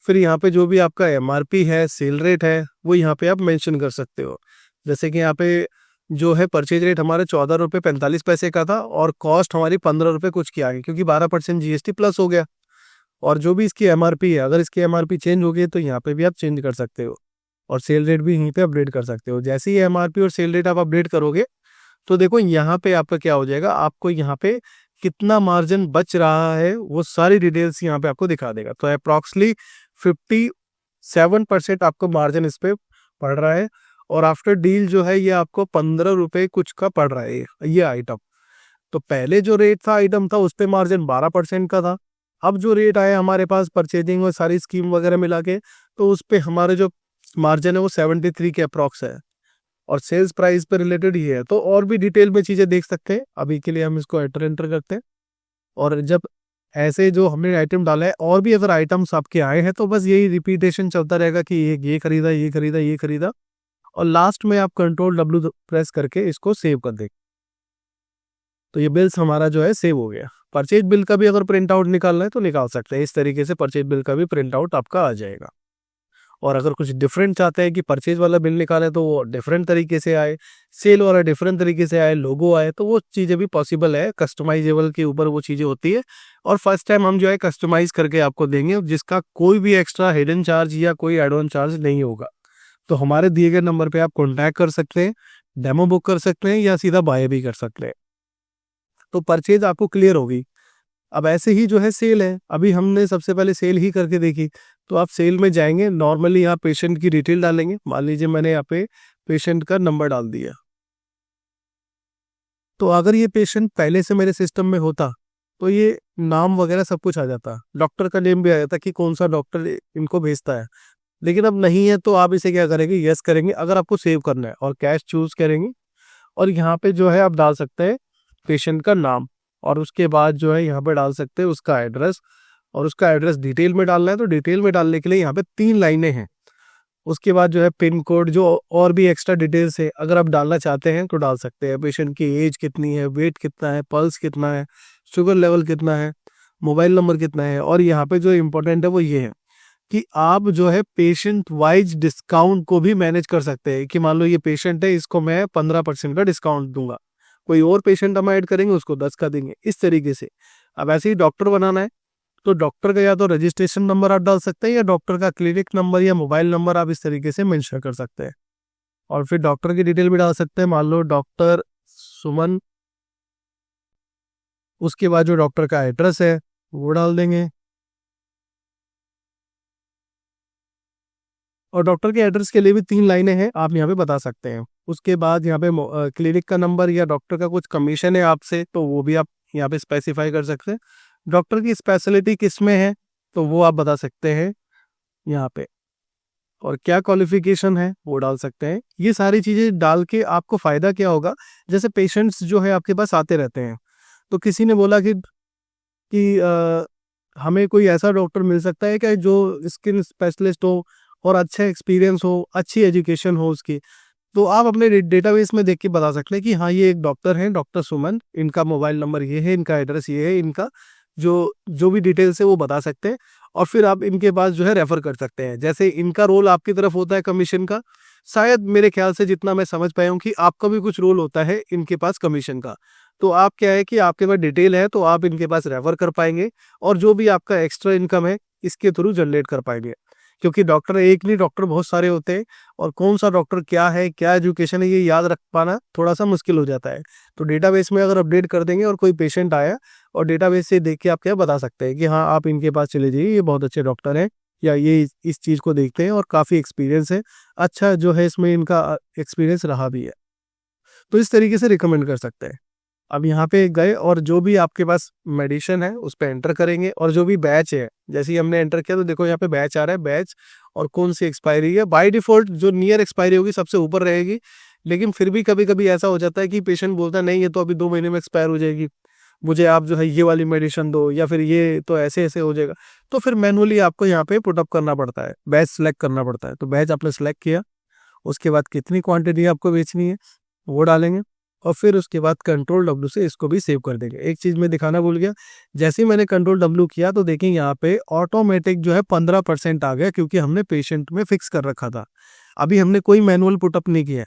फिर यहाँ पे जो भी आपका MRP है, सेल रेट है, वो यहाँ पे आप मेंशन कर सकते हो। जैसे कि यहाँ पे जो है परचेज रेट हमारे 14 रुपये 45 पैसे का था, और कॉस्ट हमारी 15 रुपये कुछ की आ गई, क्योंकि 12% GST प्लस हो गया। और जो भी इसकी MRP है, अगर इसकी MRP चेंज हो गई तो यहाँ पे भी आप चेंज कर सकते हो, और सेल रेट भी यहीं पे अपडेट कर सकते हो। जैसे ही MRP और सेल रेट आप अपडेट करोगे, तो देखो यहाँ पे आपका क्या हो जाएगा, आपको यहाँ पे कितना मार्जिन बच रहा है वो सारी डिटेल्स यहाँ पे आपको दिखा देगा। तो अप्रॉक्सली 57% आपको मार्जिन इस पे पड़ रहा है, और आफ्टर डील जो है ये आपको 15 रुपये कुछ का पड़ रहा है ये आइटम। तो पहले जो रेट था आइटम था, उस पे मार्जिन 12% का था। अब जो रेट आया हमारे पास परचेजिंग और सारी स्कीम वगैरह मिला के, तो उस पे हमारे जो मार्जिन है वो 73 के अप्रॉक्स है, और सेल्स प्राइस पे रिलेटेड ही है। तो और भी डिटेल में चीजें देख सकते हैं। अभी के लिए हम इसको एंटर करते हैं, और जब ऐसे जो हमने आइटम डाला है, और भी अगर आइटम्स आपके आए हैं, तो बस यही रिपीटेशन चलता रहेगा कि ये खरीदा, ये खरीदा, ये खरीदा, और लास्ट में आप Ctrl+W प्रेस करके इसको सेव कर दें। तो ये बिल्स हमारा जो है सेव हो गया। परचेज बिल का भी अगर प्रिंट आउट निकालना है तो निकाल सकते हैं, इस तरीके से परचेज बिल का भी प्रिंट आउट आपका आ जाएगा। और अगर कुछ डिफरेंट चाहते हैं कि परचेज वाला बिल निकालें तो वो डिफरेंट तरीके से आए, सेल वाला डिफरेंट तरीके से आए, लोगो आए, तो वो चीज़ें भी पॉसिबल है। कस्टमाइजेबल के ऊपर वो चीज़ें होती है, और फर्स्ट टाइम हम जो है कस्टमाइज करके आपको देंगे, जिसका कोई भी एक्स्ट्रा हिडन चार्ज या कोई एड ऑन चार्ज नहीं होगा। तो हमारे दिए गए नंबर पे आप कॉन्टैक्ट कर सकते हैं, डेमो बुक कर सकते हैं, या सीधा बाय भी कर सकते हैं। तो परचेज आपको क्लियर होगी। अब ऐसे ही जो है सेल है, अभी हमने सबसे पहले सेल ही करके देखी। तो आप सेल में जाएंगे, नॉर्मली यहाँ पेशेंट की डिटेल डालेंगे। मान लीजिए मैंने यहाँ पे पेशेंट का नंबर डाल दिया, तो अगर ये पेशेंट पहले से मेरे सिस्टम में होता तो ये नाम वगैरह सब कुछ आ जाता, डॉक्टर का नेम भी आ जाता कि कौन सा डॉक्टर इनको भेजता है। लेकिन अब नहीं है तो आप इसे क्या करेंगे, यस करेंगे अगर आपको सेव करना है, और कैश चूज करेंगे। और यहाँ पे जो है आप डाल सकते हैं पेशेंट का नाम, और उसके बाद जो है यहाँ पे डाल सकते हैं उसका एड्रेस, और उसका एड्रेस डिटेल में डालना है तो डिटेल में डालने के लिए यहाँ पे 3 लाइनें हैं। उसके बाद जो है पिन कोड, जो और भी एक्स्ट्रा डिटेल्स है अगर आप डालना चाहते हैं तो डाल सकते हैं। पेशेंट की एज कितनी है, वेट कितना है, पल्स कितना है, शुगर लेवल कितना है, मोबाइल नंबर कितना है। और यहाँ पे जो इम्पोर्टेंट है वो ये है कि आप जो है पेशेंट वाइज डिस्काउंट को भी मैनेज कर सकते हैं, कि मान लो ये पेशेंट है, इसको मैं 15% का डिस्काउंट दूंगा, कोई और पेशेंट हम ऐड करेंगे उसको 10 का देंगे, इस तरीके से। अब ऐसे ही डॉक्टर बनाना है तो डॉक्टर का या तो रजिस्ट्रेशन नंबर आप डाल सकते हैं, या डॉक्टर का क्लिनिक नंबर या मोबाइल नंबर आप इस तरीके से मेंशन कर सकते हैं। और फिर डॉक्टर की डिटेल भी डाल सकते हैं, मान लो डॉक्टर सुमन, उसके बाद जो डॉक्टर का एड्रेस है वो डाल देंगे। और डॉक्टर के एड्रेस के लिए भी 3 लाइनें हैं, आप यहाँ पे बता सकते हैं। उसके बाद यहाँ पे क्लिनिक का नंबर या डॉक्टर का कुछ कमीशन है आपसे तो वो भी आप यहाँ पे स्पेसिफाई कर सकते हैं। डॉक्टर की स्पेशलिटी किस में है तो वो आप बता सकते हैं यहाँ पे, और क्या क्वालिफिकेशन है वो डाल सकते हैं। ये सारी चीज़ें डाल के आपको फ़ायदा क्या होगा, जैसे पेशेंट्स जो है आपके पास आते रहते हैं, तो किसी ने बोला कि हमें कोई ऐसा डॉक्टर मिल सकता है क्या जो स्किन स्पेशलिस्ट हो और अच्छा एक्सपीरियंस हो, अच्छी एजुकेशन हो उसकी, तो आप अपने डेटाबेस में देख के बता सकते हैं कि हाँ ये एक डॉक्टर है, डॉक्टर सुमन, इनका मोबाइल नंबर ये है, इनका एड्रेस ये है, इनका जो जो भी डिटेल्स है वो बता सकते हैं। और फिर आप इनके पास जो है रेफर कर सकते हैं। जैसे इनका रोल आपकी तरफ होता है कमीशन का, शायद मेरे ख्याल से जितना मैं समझ पाया हूँ कि आपका भी कुछ रोल होता है इनके पास कमीशन का। तो आप क्या है कि आपके पास डिटेल है तो आप इनके पास रेफर कर पाएंगे, और जो भी आपका एक्स्ट्रा इनकम है इसके थ्रू जनरेट कर पाएंगे। क्योंकि डॉक्टर एक नहीं, डॉक्टर बहुत सारे होते हैं, और कौन सा डॉक्टर क्या है, क्या एजुकेशन है, ये याद रख पाना थोड़ा सा मुश्किल हो जाता है। तो डेटाबेस में अगर अपडेट कर देंगे और कोई पेशेंट आया और डेटाबेस से देख के आप क्या बता सकते हैं कि हाँ आप इनके पास चले जाइए, ये बहुत अच्छे डॉक्टर हैं, या ये इस चीज़ को देखते हैं और काफ़ी एक्सपीरियंस है, अच्छा जो है इसमें इनका एक्सपीरियंस रहा भी है। तो इस तरीके से रिकमेंड कर सकते हैं। अब यहाँ पे गए और जो भी आपके पास मेडिसिन है उस पर एंटर करेंगे, और जो भी बैच है जैसे ही हमने एंटर किया तो देखो यहाँ पे बैच आ रहा है, बैच और कौन सी एक्सपायरी है। बाय डिफॉल्ट जो नियर एक्सपायरी होगी सबसे ऊपर रहेगी, लेकिन फिर भी कभी कभी ऐसा हो जाता है कि पेशेंट बोलता है नहीं ये तो अभी 2 महीने में एक्सपायर हो जाएगी, मुझे आप जो है ये वाली मेडिसिन दो, या फिर ये तो ऐसे ऐसे हो जाएगा। तो फिर मैनुअली आपको यहाँ पे पुटअप करना पड़ता है, बैच सेलेक्ट करना पड़ता है। तो बैच आपने सेलेक्ट किया, उसके बाद कितनी क्वांटिटी आपको बेचनी है वो डालेंगे, और फिर उसके बाद कंट्रोल W से इसको भी सेव कर देंगे। एक चीज़ मैं दिखाना भूल गया, जैसे ही मैंने कंट्रोल W किया तो देखिए यहाँ पे ऑटोमेटिक जो है 15% आ गया, क्योंकि हमने पेशेंट में फिक्स कर रखा था। अभी हमने कोई मैनुअल पुटअप नहीं किया है।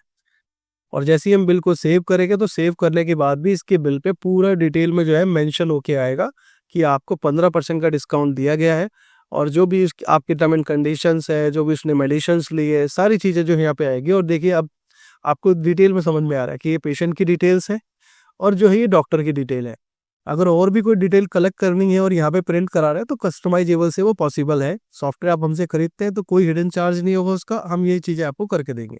और जैसे ही हम बिल को सेव करेंगे तो सेव करने के बाद भी इसके बिल पे पूरा डिटेल में जो है मेंशन होके आएगा कि आपको 15% का डिस्काउंट दिया गया है, और जो भी आपके टर्म एंड कंडीशंस है, जो भी उसने मेडिसिन्स ली है, सारी चीज़ें जो यहाँ पे आएगी। और देखिए अब आपको डिटेल में समझ में आ रहा है कि ये पेशेंट की डिटेल्स है और जो है ये डॉक्टर की डिटेल है। अगर और भी कोई डिटेल कलेक्ट करनी है और यहाँ पे प्रिंट करा रहे हैं तो कस्टमाइजेबल से वो पॉसिबल है। सॉफ्टवेयर आप हमसे खरीदते हैं तो कोई हिडन चार्ज नहीं होगा उसका, हम ये चीज़ें आपको करके देंगे।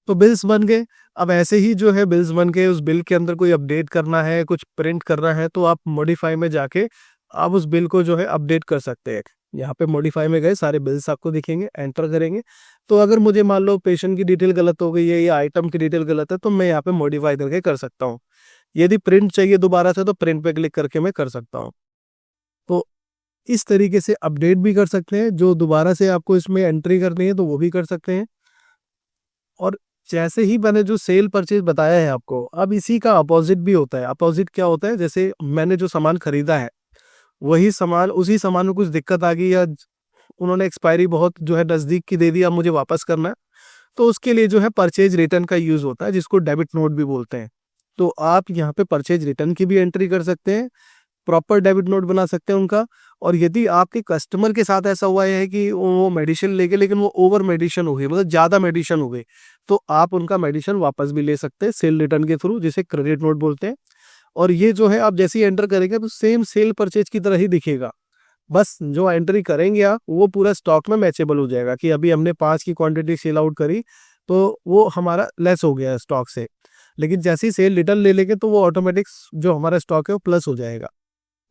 तो बिल्स बन गए। अब ऐसे ही जो है बिल्स बन के उस बिल के अंदर कोई अपडेट करना है, कुछ प्रिंट करना है, तो आप मॉडिफाई में जाके आप उस बिल को जो है अपडेट कर सकते हैं। यहाँ पे मॉडिफाई में गए, सारे बिल्स आपको दिखेंगे, एंटर करेंगे। तो अगर मुझे मान लो पेशेंट की डिटेल गलत हो गई है या आइटम की डिटेल गलत है तो मैं यहाँ पे मॉडिफाई करके कर सकता हूँ। यदि प्रिंट चाहिए दोबारा से तो प्रिंट पे क्लिक करके मैं कर सकता हूँ। तो इस तरीके से अपडेट भी कर सकते हैं, जो दोबारा से आपको इसमें एंट्री करनी है तो वो भी कर सकते हैं। और जैसे ही मैंने जो सेल परचेज बताया है आपको, अब इसी का अपोजिट भी होता है। अपोजिट क्या होता है, जैसे मैंने जो सामान खरीदा है वही सामान, उसी सामान में कुछ दिक्कत आ गई या उन्होंने एक्सपायरी बहुत जो है नज़दीक की दे दी, अब मुझे वापस करना है, तो उसके लिए जो है परचेज रिटर्न का यूज़ होता है, जिसको डेबिट नोट भी बोलते हैं। तो आप यहाँ पे परचेज रिटर्न की भी एंट्री कर सकते हैं, प्रॉपर डेबिट नोट बना सकते हैं उनका। और यदि आपके कस्टमर के साथ ऐसा हुआ है कि वो मेडिसिन लेके लेकिन वो ओवर मेडिसिन हो गई, मतलब ज़्यादा मेडिसिन हो गई, तो आप उनका मेडिसिन वापस भी ले सकते हैं सेल रिटर्न के थ्रू, जिसे क्रेडिट नोट बोलते हैं। और ये जो है आप जैसे ही एंटर करेंगे तो सेम सेल परचेज की तरह ही दिखेगा, बस जो एंट्री करेंगे आप वो पूरा स्टॉक में मैचेबल हो जाएगा कि अभी हमने 5 की क्वांटिटी सेल आउट करी तो वो हमारा लेस हो गया है स्टॉक से। लेकिन जैसे ही सेल रिटर्न ले लेंगे तो वो ऑटोमेटिक जो हमारा स्टॉक है वो प्लस हो जाएगा।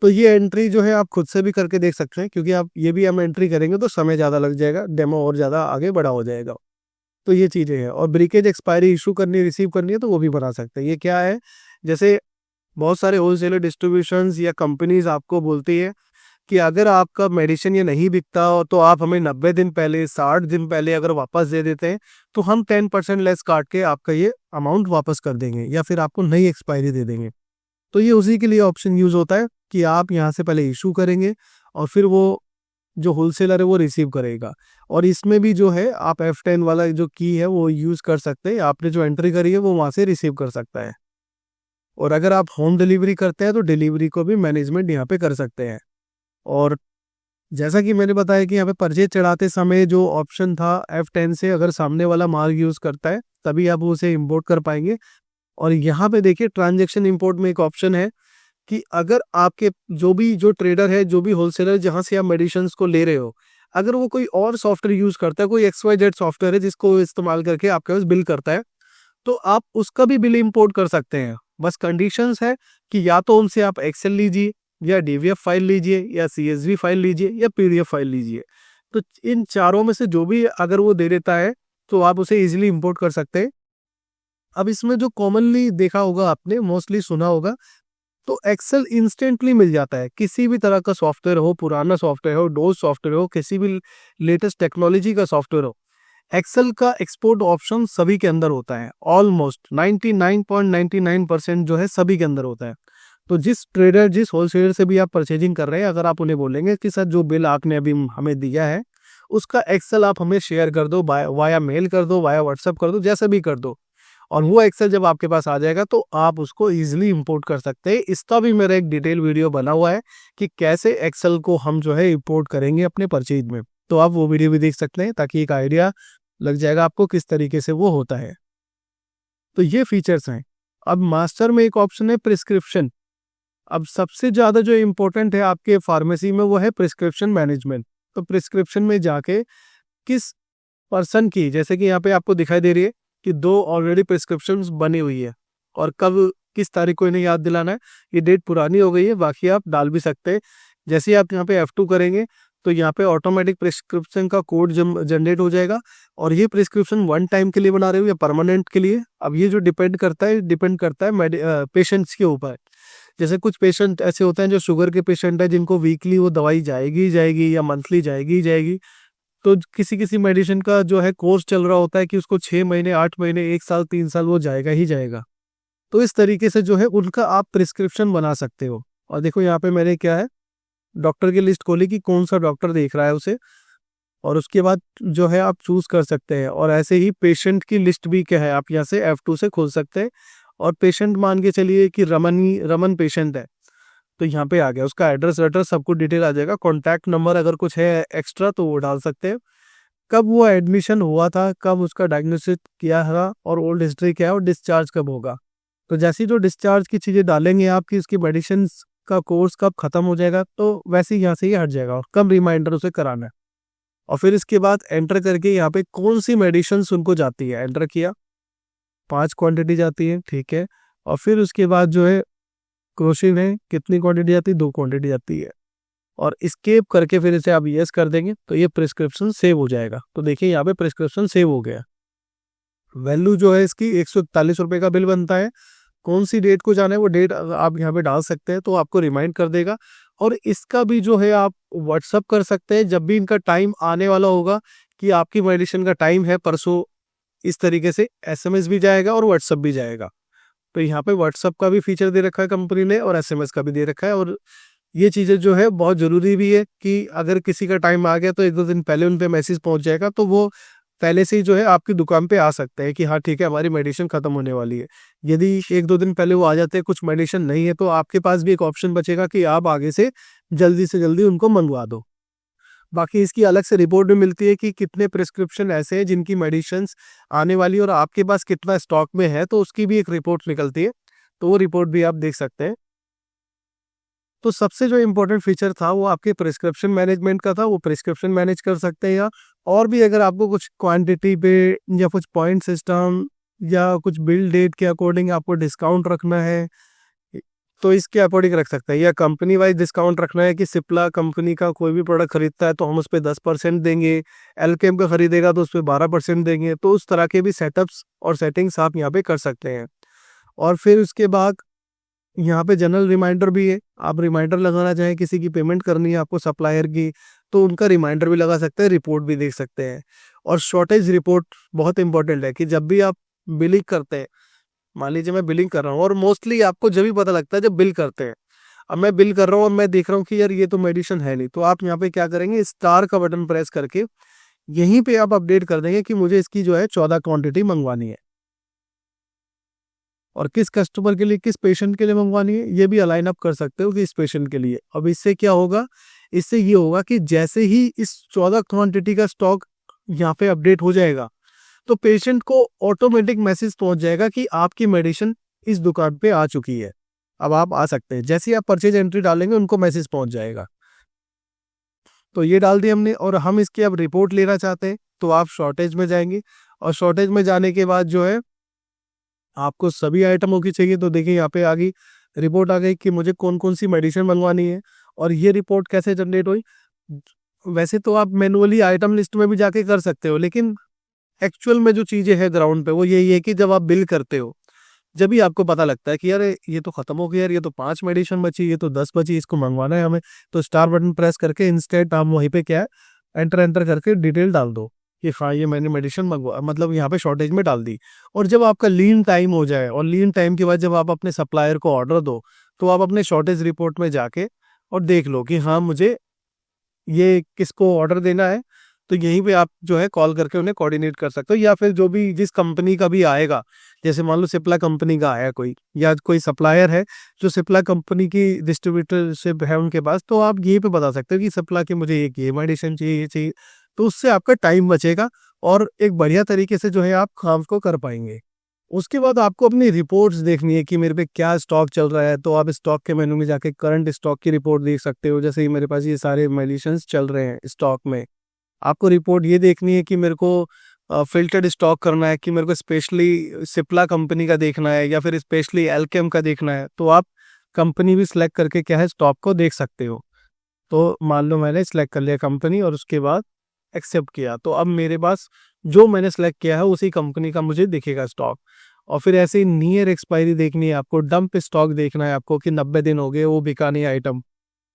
तो ये एंट्री जो है आप खुद से भी करके देख सकते हैं, क्योंकि आप ये भी हम एंट्री करेंगे तो समय ज़्यादा लग जाएगा, डेमो और ज़्यादा आगे बड़ा हो जाएगा। तो ये चीज़ें हैं। और ब्रेकेज एक्सपायरी इशू करनी, रिसीव करनी है तो वो भी बना सकते हैं। ये क्या है, जैसे बहुत सारे होलसेलर डिस्ट्रीब्यूशंस या कंपनीज आपको बोलती है कि अगर आपका मेडिसिन ये नहीं बिकता हो तो आप हमें 90 दिन पहले, 60 दिन पहले अगर वापस दे देते हैं तो हम 10% लेस काट के आपका ये अमाउंट वापस कर देंगे या फिर आपको नई एक्सपायरी दे देंगे। तो ये उसी के लिए ऑप्शन यूज होता है कि आप यहाँ से पहले इशू करेंगे और फिर वो जो होलसेलर है वो रिसीव करेगा। और इसमें भी जो है आप F10 वाला जो की है वो यूज कर सकते हैं, आपने जो एंट्री करी है वो वहां से रिसीव कर सकता है। और अगर आप होम डिलीवरी करते हैं तो डिलीवरी को भी मैनेजमेंट यहाँ पे कर सकते हैं। और जैसा कि मैंने बताया कि यहाँ पे परचेज चढ़ाते समय जो ऑप्शन था F10 से, अगर सामने वाला मार्क यूज करता है तभी आप उसे इंपोर्ट कर पाएंगे। और यहाँ पे देखिए ट्रांजैक्शन इंपोर्ट में एक ऑप्शन है कि अगर आपके जो ट्रेडर है, जो भी होलसेलर जहां से आप मेडिसिन को ले रहे हो, अगर वो कोई और सॉफ्टवेयर यूज करता है, कोई XYZ सॉफ्टवेयर है जिसको इस्तेमाल करके आपके पास बिल करता है, तो आप उसका भी बिल इंपोर्ट कर सकते हैं। बस कंडीशंस है कि या तो उनसे आप एक्सेल लीजिए या DVF फाइल लीजिए या CSV फाइल लीजिए या PDF फाइल लीजिए। तो इन चारों में से जो भी अगर वो दे देता है तो आप उसे इजीली इंपोर्ट कर सकते हैं। अब इसमें जो कॉमनली देखा होगा आपने, मोस्टली सुना होगा, तो एक्सेल इंस्टेंटली मिल जाता है। किसी भी तरह का सॉफ्टवेयर हो, पुराना सॉफ्टवेयर हो, डोज सॉफ्टवेयर हो, किसी भी लेटेस्ट टेक्नोलॉजी का सॉफ्टवेयर हो, एक्सेल का एक्सपोर्ट ऑप्शन सभी के अंदर होता है। ऑलमोस्ट 99.99% जो है सभी के अंदर होता है। तो जिस ट्रेडर, जिस होलसेलर से भी आप परचेजिंग कर रहे हैं, अगर आप उन्हें बोलेंगे कि सर जो बिल आपने अभी हमें दिया है उसका एक्सेल आप हमें शेयर कर दो, वाया मेल कर दो, वाया व्हाट्सएप कर दो, जैसा भी कर दो, और वो एक्सेल जब आपके पास आ जाएगा तो आप उसको इजीली इंपोर्ट कर सकते हैं। इसका भी मेरा एक डिटेल वीडियो बना हुआ है कि कैसे एक्सेल को हम जो है इंपोर्ट करेंगे अपने परचेज में, तो आप वो वीडियो भी देख सकते हैं ताकि एक आइडिया लग जाएगा आपको किस तरीके से वो होता है। तो ये फीचर्स हैं। अब मास्टर में एक ऑप्शन है प्रिस्क्रिप्शन। अब सबसे ज्यादा जो इम्पोर्टेंट है आपके फार्मेसी में वो है प्रिस्क्रिप्शन मैनेजमेंट। तो प्रिस्क्रिप्शन में जाके किस पर्सन की, जैसे कि यहाँ पे आपको दिखाई दे रही है कि 2 ऑलरेडी प्रिस्क्रिप्शन बनी हुई है और कब किस तारीख को इन्हें याद दिलाना है, ये डेट पुरानी हो गई है, बाकी आप डाल भी सकते हैं। जैसे ही आप यहाँ पे F2 करेंगे तो यहाँ पे ऑटोमेटिक प्रिस्क्रिप्शन का कोड जनरेट हो जाएगा। और ये प्रिस्क्रिप्शन 1 टाइम के लिए बना रहे हो या परमानेंट के लिए, अब ये जो डिपेंड करता है पेशेंट्स के ऊपर। जैसे कुछ पेशेंट ऐसे होते हैं जो शुगर के पेशेंट है, जिनको वीकली वो दवाई जाएगी या मंथली जाएगी। तो किसी किसी मेडिसिन का जो है कोर्स चल रहा होता है कि उसको 6 महीने, 8 महीने, 1 साल, 3 साल वो जाएगा ही जाएगा। तो इस तरीके से जो है उनका आप प्रिस्क्रिप्शन बना सकते हो। और देखो यहाँ पे मैंने क्या है, डॉक्टर की लिस्ट खोली कि कौन सा डॉक्टर देख रहा है उसे, और उसके बाद जो है आप चूज कर सकते हैं। और ऐसे ही पेशेंट की लिस्ट भी क्या है, आप यहाँ से F2 से खोल सकते हैं। और पेशेंट मान के चलिए कि रमन पेशेंट है, तो यहाँ पे आ गया, उसका एड्रेस सब कुछ डिटेल आ जाएगा। कॉन्टैक्ट नंबर अगर कुछ है एक्स्ट्रा तो वो डाल सकते हैं, कब वो एडमिशन हुआ था, कब उसका डायग्नोसिस किया है, और ओल्ड हिस्ट्री क्या है, और डिस्चार्ज कब होगा। तो जैसे ही जो डिस्चार्ज की चीज़ें डालेंगे आपकी, उसकी मेडिसिन का कोर्स कब खत्म हो जाएगा, तो वैसे ही यहाँ से ही हट जाएगा, और कब रिमाइंडर उसे कराना है। और फिर इसके बाद एंटर करके यहाँ पे कौन सी मेडिसिन उनको जाती है, एंटर किया, 5 क्वांटिटी जाती है, ठीक है। और फिर उसके बाद जो है क्वेश्चन है कितनी क्वांटिटी जाती है, 2 क्वांटिटी जाती है। और स्केप करके फिर इसे आप यस कर देंगे तो ये प्रिस्क्रिप्शन सेव हो जाएगा। तो देखिए यहाँ पे प्रिस्क्रिप्शन सेव हो गया। वैल्यू जो है इसकी 141 रुपये का बिल बनता है। कौन सी डेट को जाना है वो डेट आप यहाँ पे डाल सकते हैं, तो आपको रिमाइंड कर देगा। और इसका भी जो है आप व्हाट्सअप कर सकते हैं जब भी इनका टाइम आने वाला होगा कि आपकी मेडिसिन का टाइम है परसों, इस तरीके से SMS भी जाएगा और व्हाट्सअप भी जाएगा। तो यहाँ पे व्हाट्सअप का भी फीचर दे रखा है कंपनी ने, और SMS का भी दे रखा है। और ये चीज़ें जो है बहुत ज़रूरी भी है कि अगर किसी का टाइम आ गया तो 1-2 दिन पहले उन पे मैसेज पहुंच जाएगा, तो वो पहले से ही जो है आपकी दुकान पे आ सकते हैं कि हाँ ठीक है हमारी मेडिसिन खत्म होने वाली है। यदि 1-2 दिन पहले वो आ जाते हैं, कुछ मेडिसिन नहीं है, तो आपके पास भी एक ऑप्शन बचेगा कि आप आगे से जल्दी उनको मंगवा दो। बाकी इसकी अलग से रिपोर्ट भी मिलती है कि कितने प्रिस्क्रिप्शन ऐसे हैं जिनकी मेडिसिन आने वाली और आपके पास कितना स्टॉक में है, तो उसकी भी एक रिपोर्ट निकलती है, तो वो रिपोर्ट भी आप देख सकते हैं। तो सबसे जो इम्पोर्टेंट फीचर था वो आपके प्रिस्क्रिप्शन मैनेजमेंट का था, वो प्रिस्क्रिप्शन मैनेज कर सकते हैं। या और भी अगर आपको कुछ क्वांटिटी पे या कुछ पॉइंट सिस्टम या कुछ बिल डेट के अकॉर्डिंग आपको डिस्काउंट रखना है, तो इसके अकॉर्डिंग रख सकते हैं, या कंपनी वाइज डिस्काउंट रखना है कि सिप्ला कंपनी का कोई भी प्रोडक्ट खरीदता है तो हम उस पर 10% देंगे, एल्केम का खरीदेगा तो उस पर 12% देंगे। तो उस तरह के भी सेटअप्स और सेटिंग्स आप यहाँ पे कर सकते हैं। और फिर उसके बाद यहाँ पे जनरल रिमाइंडर भी है, आप रिमाइंडर लगाना चाहें, किसी की पेमेंट करनी है आपको सप्लायर की, तो उनका रिमाइंडर भी लगा सकते हैं, रिपोर्ट भी देख सकते हैं। और शॉर्टेज रिपोर्ट बहुत इंपॉर्टेंट है कि जब भी आप बिलिंग करते हैं, मान लीजिए मैं बिलिंग कर रहा हूँ, और मोस्टली आपको जब भी पता लगता है जब बिल करते हैं। अब मैं बिल कर रहा हूँ और मैं देख रहा हूँ कि यार ये तो मेडिसिन है नहीं, तो आप यहाँ पे क्या करेंगे, स्टार का बटन प्रेस करके यहीं पे आप अपडेट कर देंगे कि मुझे इसकी जो है 14 क्वांटिटी मंगवानी है, और किस कस्टमर के लिए, किस पेशेंट के लिए मंगवानी है, ये भी अलाइन अप कर सकते हो कि इस पेशेंट के लिए। अब इससे क्या होगा, इससे ये होगा कि जैसे ही इस 14 क्वांटिटी का स्टॉक यहाँ पे अपडेट हो जाएगा, तो पेशेंट को ऑटोमेटिक मैसेज पहुंच जाएगा कि आपकी मेडिसिन इस दुकान पे आ चुकी है, अब आप आ सकते हैं। जैसे ही आप परचेज एंट्री डालेंगे उनको मैसेज पहुंच जाएगा। तो ये डाल दी हमने, और हम इसकी अब रिपोर्ट लेना चाहते हैं तो आप शॉर्टेज में जाएंगे, और शॉर्टेज में जाने के बाद जो है आपको सभी आइटमों की चाहिए, तो देखिए यहाँ पे आ गई रिपोर्ट, आ गई कि मुझे कौन कौन सी मेडिसिन मंगवानी है। और ये रिपोर्ट कैसे जनरेट हुई, वैसे तो आप मैनुअली आइटम लिस्ट में भी जाके कर सकते हो, लेकिन एक्चुअल में जो चीजें है ग्राउंड पे वो यही है कि जब आप बिल करते हो, जब भी आपको पता लगता है कि यार ये तो खत्म हो गया, यार ये तो 5 मेडिसिन बची, ये तो 10 बची, इसको मंगवाना है हमें, तो स्टार बटन प्रेस करके इंस्टेंट आप वहीं पे क्या है, एंटर करके डिटेल डाल दो कि हाँ ये मैंने मेडिसिन मंगवा, मतलब यहाँ पे शॉर्टेज में डाल दी। और जब आपका लीन टाइम हो जाए, और लीन टाइम के बाद जब आप अपने सप्लायर को ऑर्डर दो, तो आप अपने शॉर्टेज रिपोर्ट में जाके और देख लो कि हाँ मुझे ये किसको ऑर्डर देना है, तो यहीं पे आप जो है कॉल करके उन्हें कोऑर्डिनेट कर सकते हो। या फिर जो भी जिस कंपनी का भी आएगा, जैसे मान लो सिप्ला कंपनी का आया कोई, या कोई सप्लायर है जो सिप्ला कंपनी की डिस्ट्रीब्यूटरशिप है उनके पास, तो आप यहीं पे बता सकते हो कि सिप्ला की मुझे ये मेडिसिन चाहिए, ये चाहिए। तो उससे आपका टाइम बचेगा, और एक बढ़िया तरीके से जो है आप काम को कर पाएंगे। उसके बाद आपको अपनी रिपोर्ट्स देखनी है कि मेरे पे क्या स्टॉक चल रहा है, तो आप स्टॉक के मेनू में जाके करंट स्टॉक की रिपोर्ट देख सकते हो। जैसे ही मेरे पास ये सारे मेडिसिन चल रहे हैं स्टॉक में, आपको रिपोर्ट ये देखनी है कि मेरे को फिल्टर्ड स्टॉक करना है, कि मेरे को स्पेशली सिप्ला कंपनी का देखना है, या फिर स्पेशली एल्केम का देखना है, तो आप कंपनी भी सिलेक्ट करके क्या है स्टॉक को देख सकते हो। तो मान लो मैंने सिलेक्ट कर लिया कंपनी, और उसके बाद एक्सेप्ट किया, तो अब मेरे पास जो मैंने सेलेक्ट किया है उसी कंपनी का मुझे दिखेगा स्टॉक। और फिर ऐसे ही नियर एक्सपायरी देखनी है आपको, डंप स्टॉक देखना है आपको कि 90 दिन हो गए वो बिका नहीं आइटम,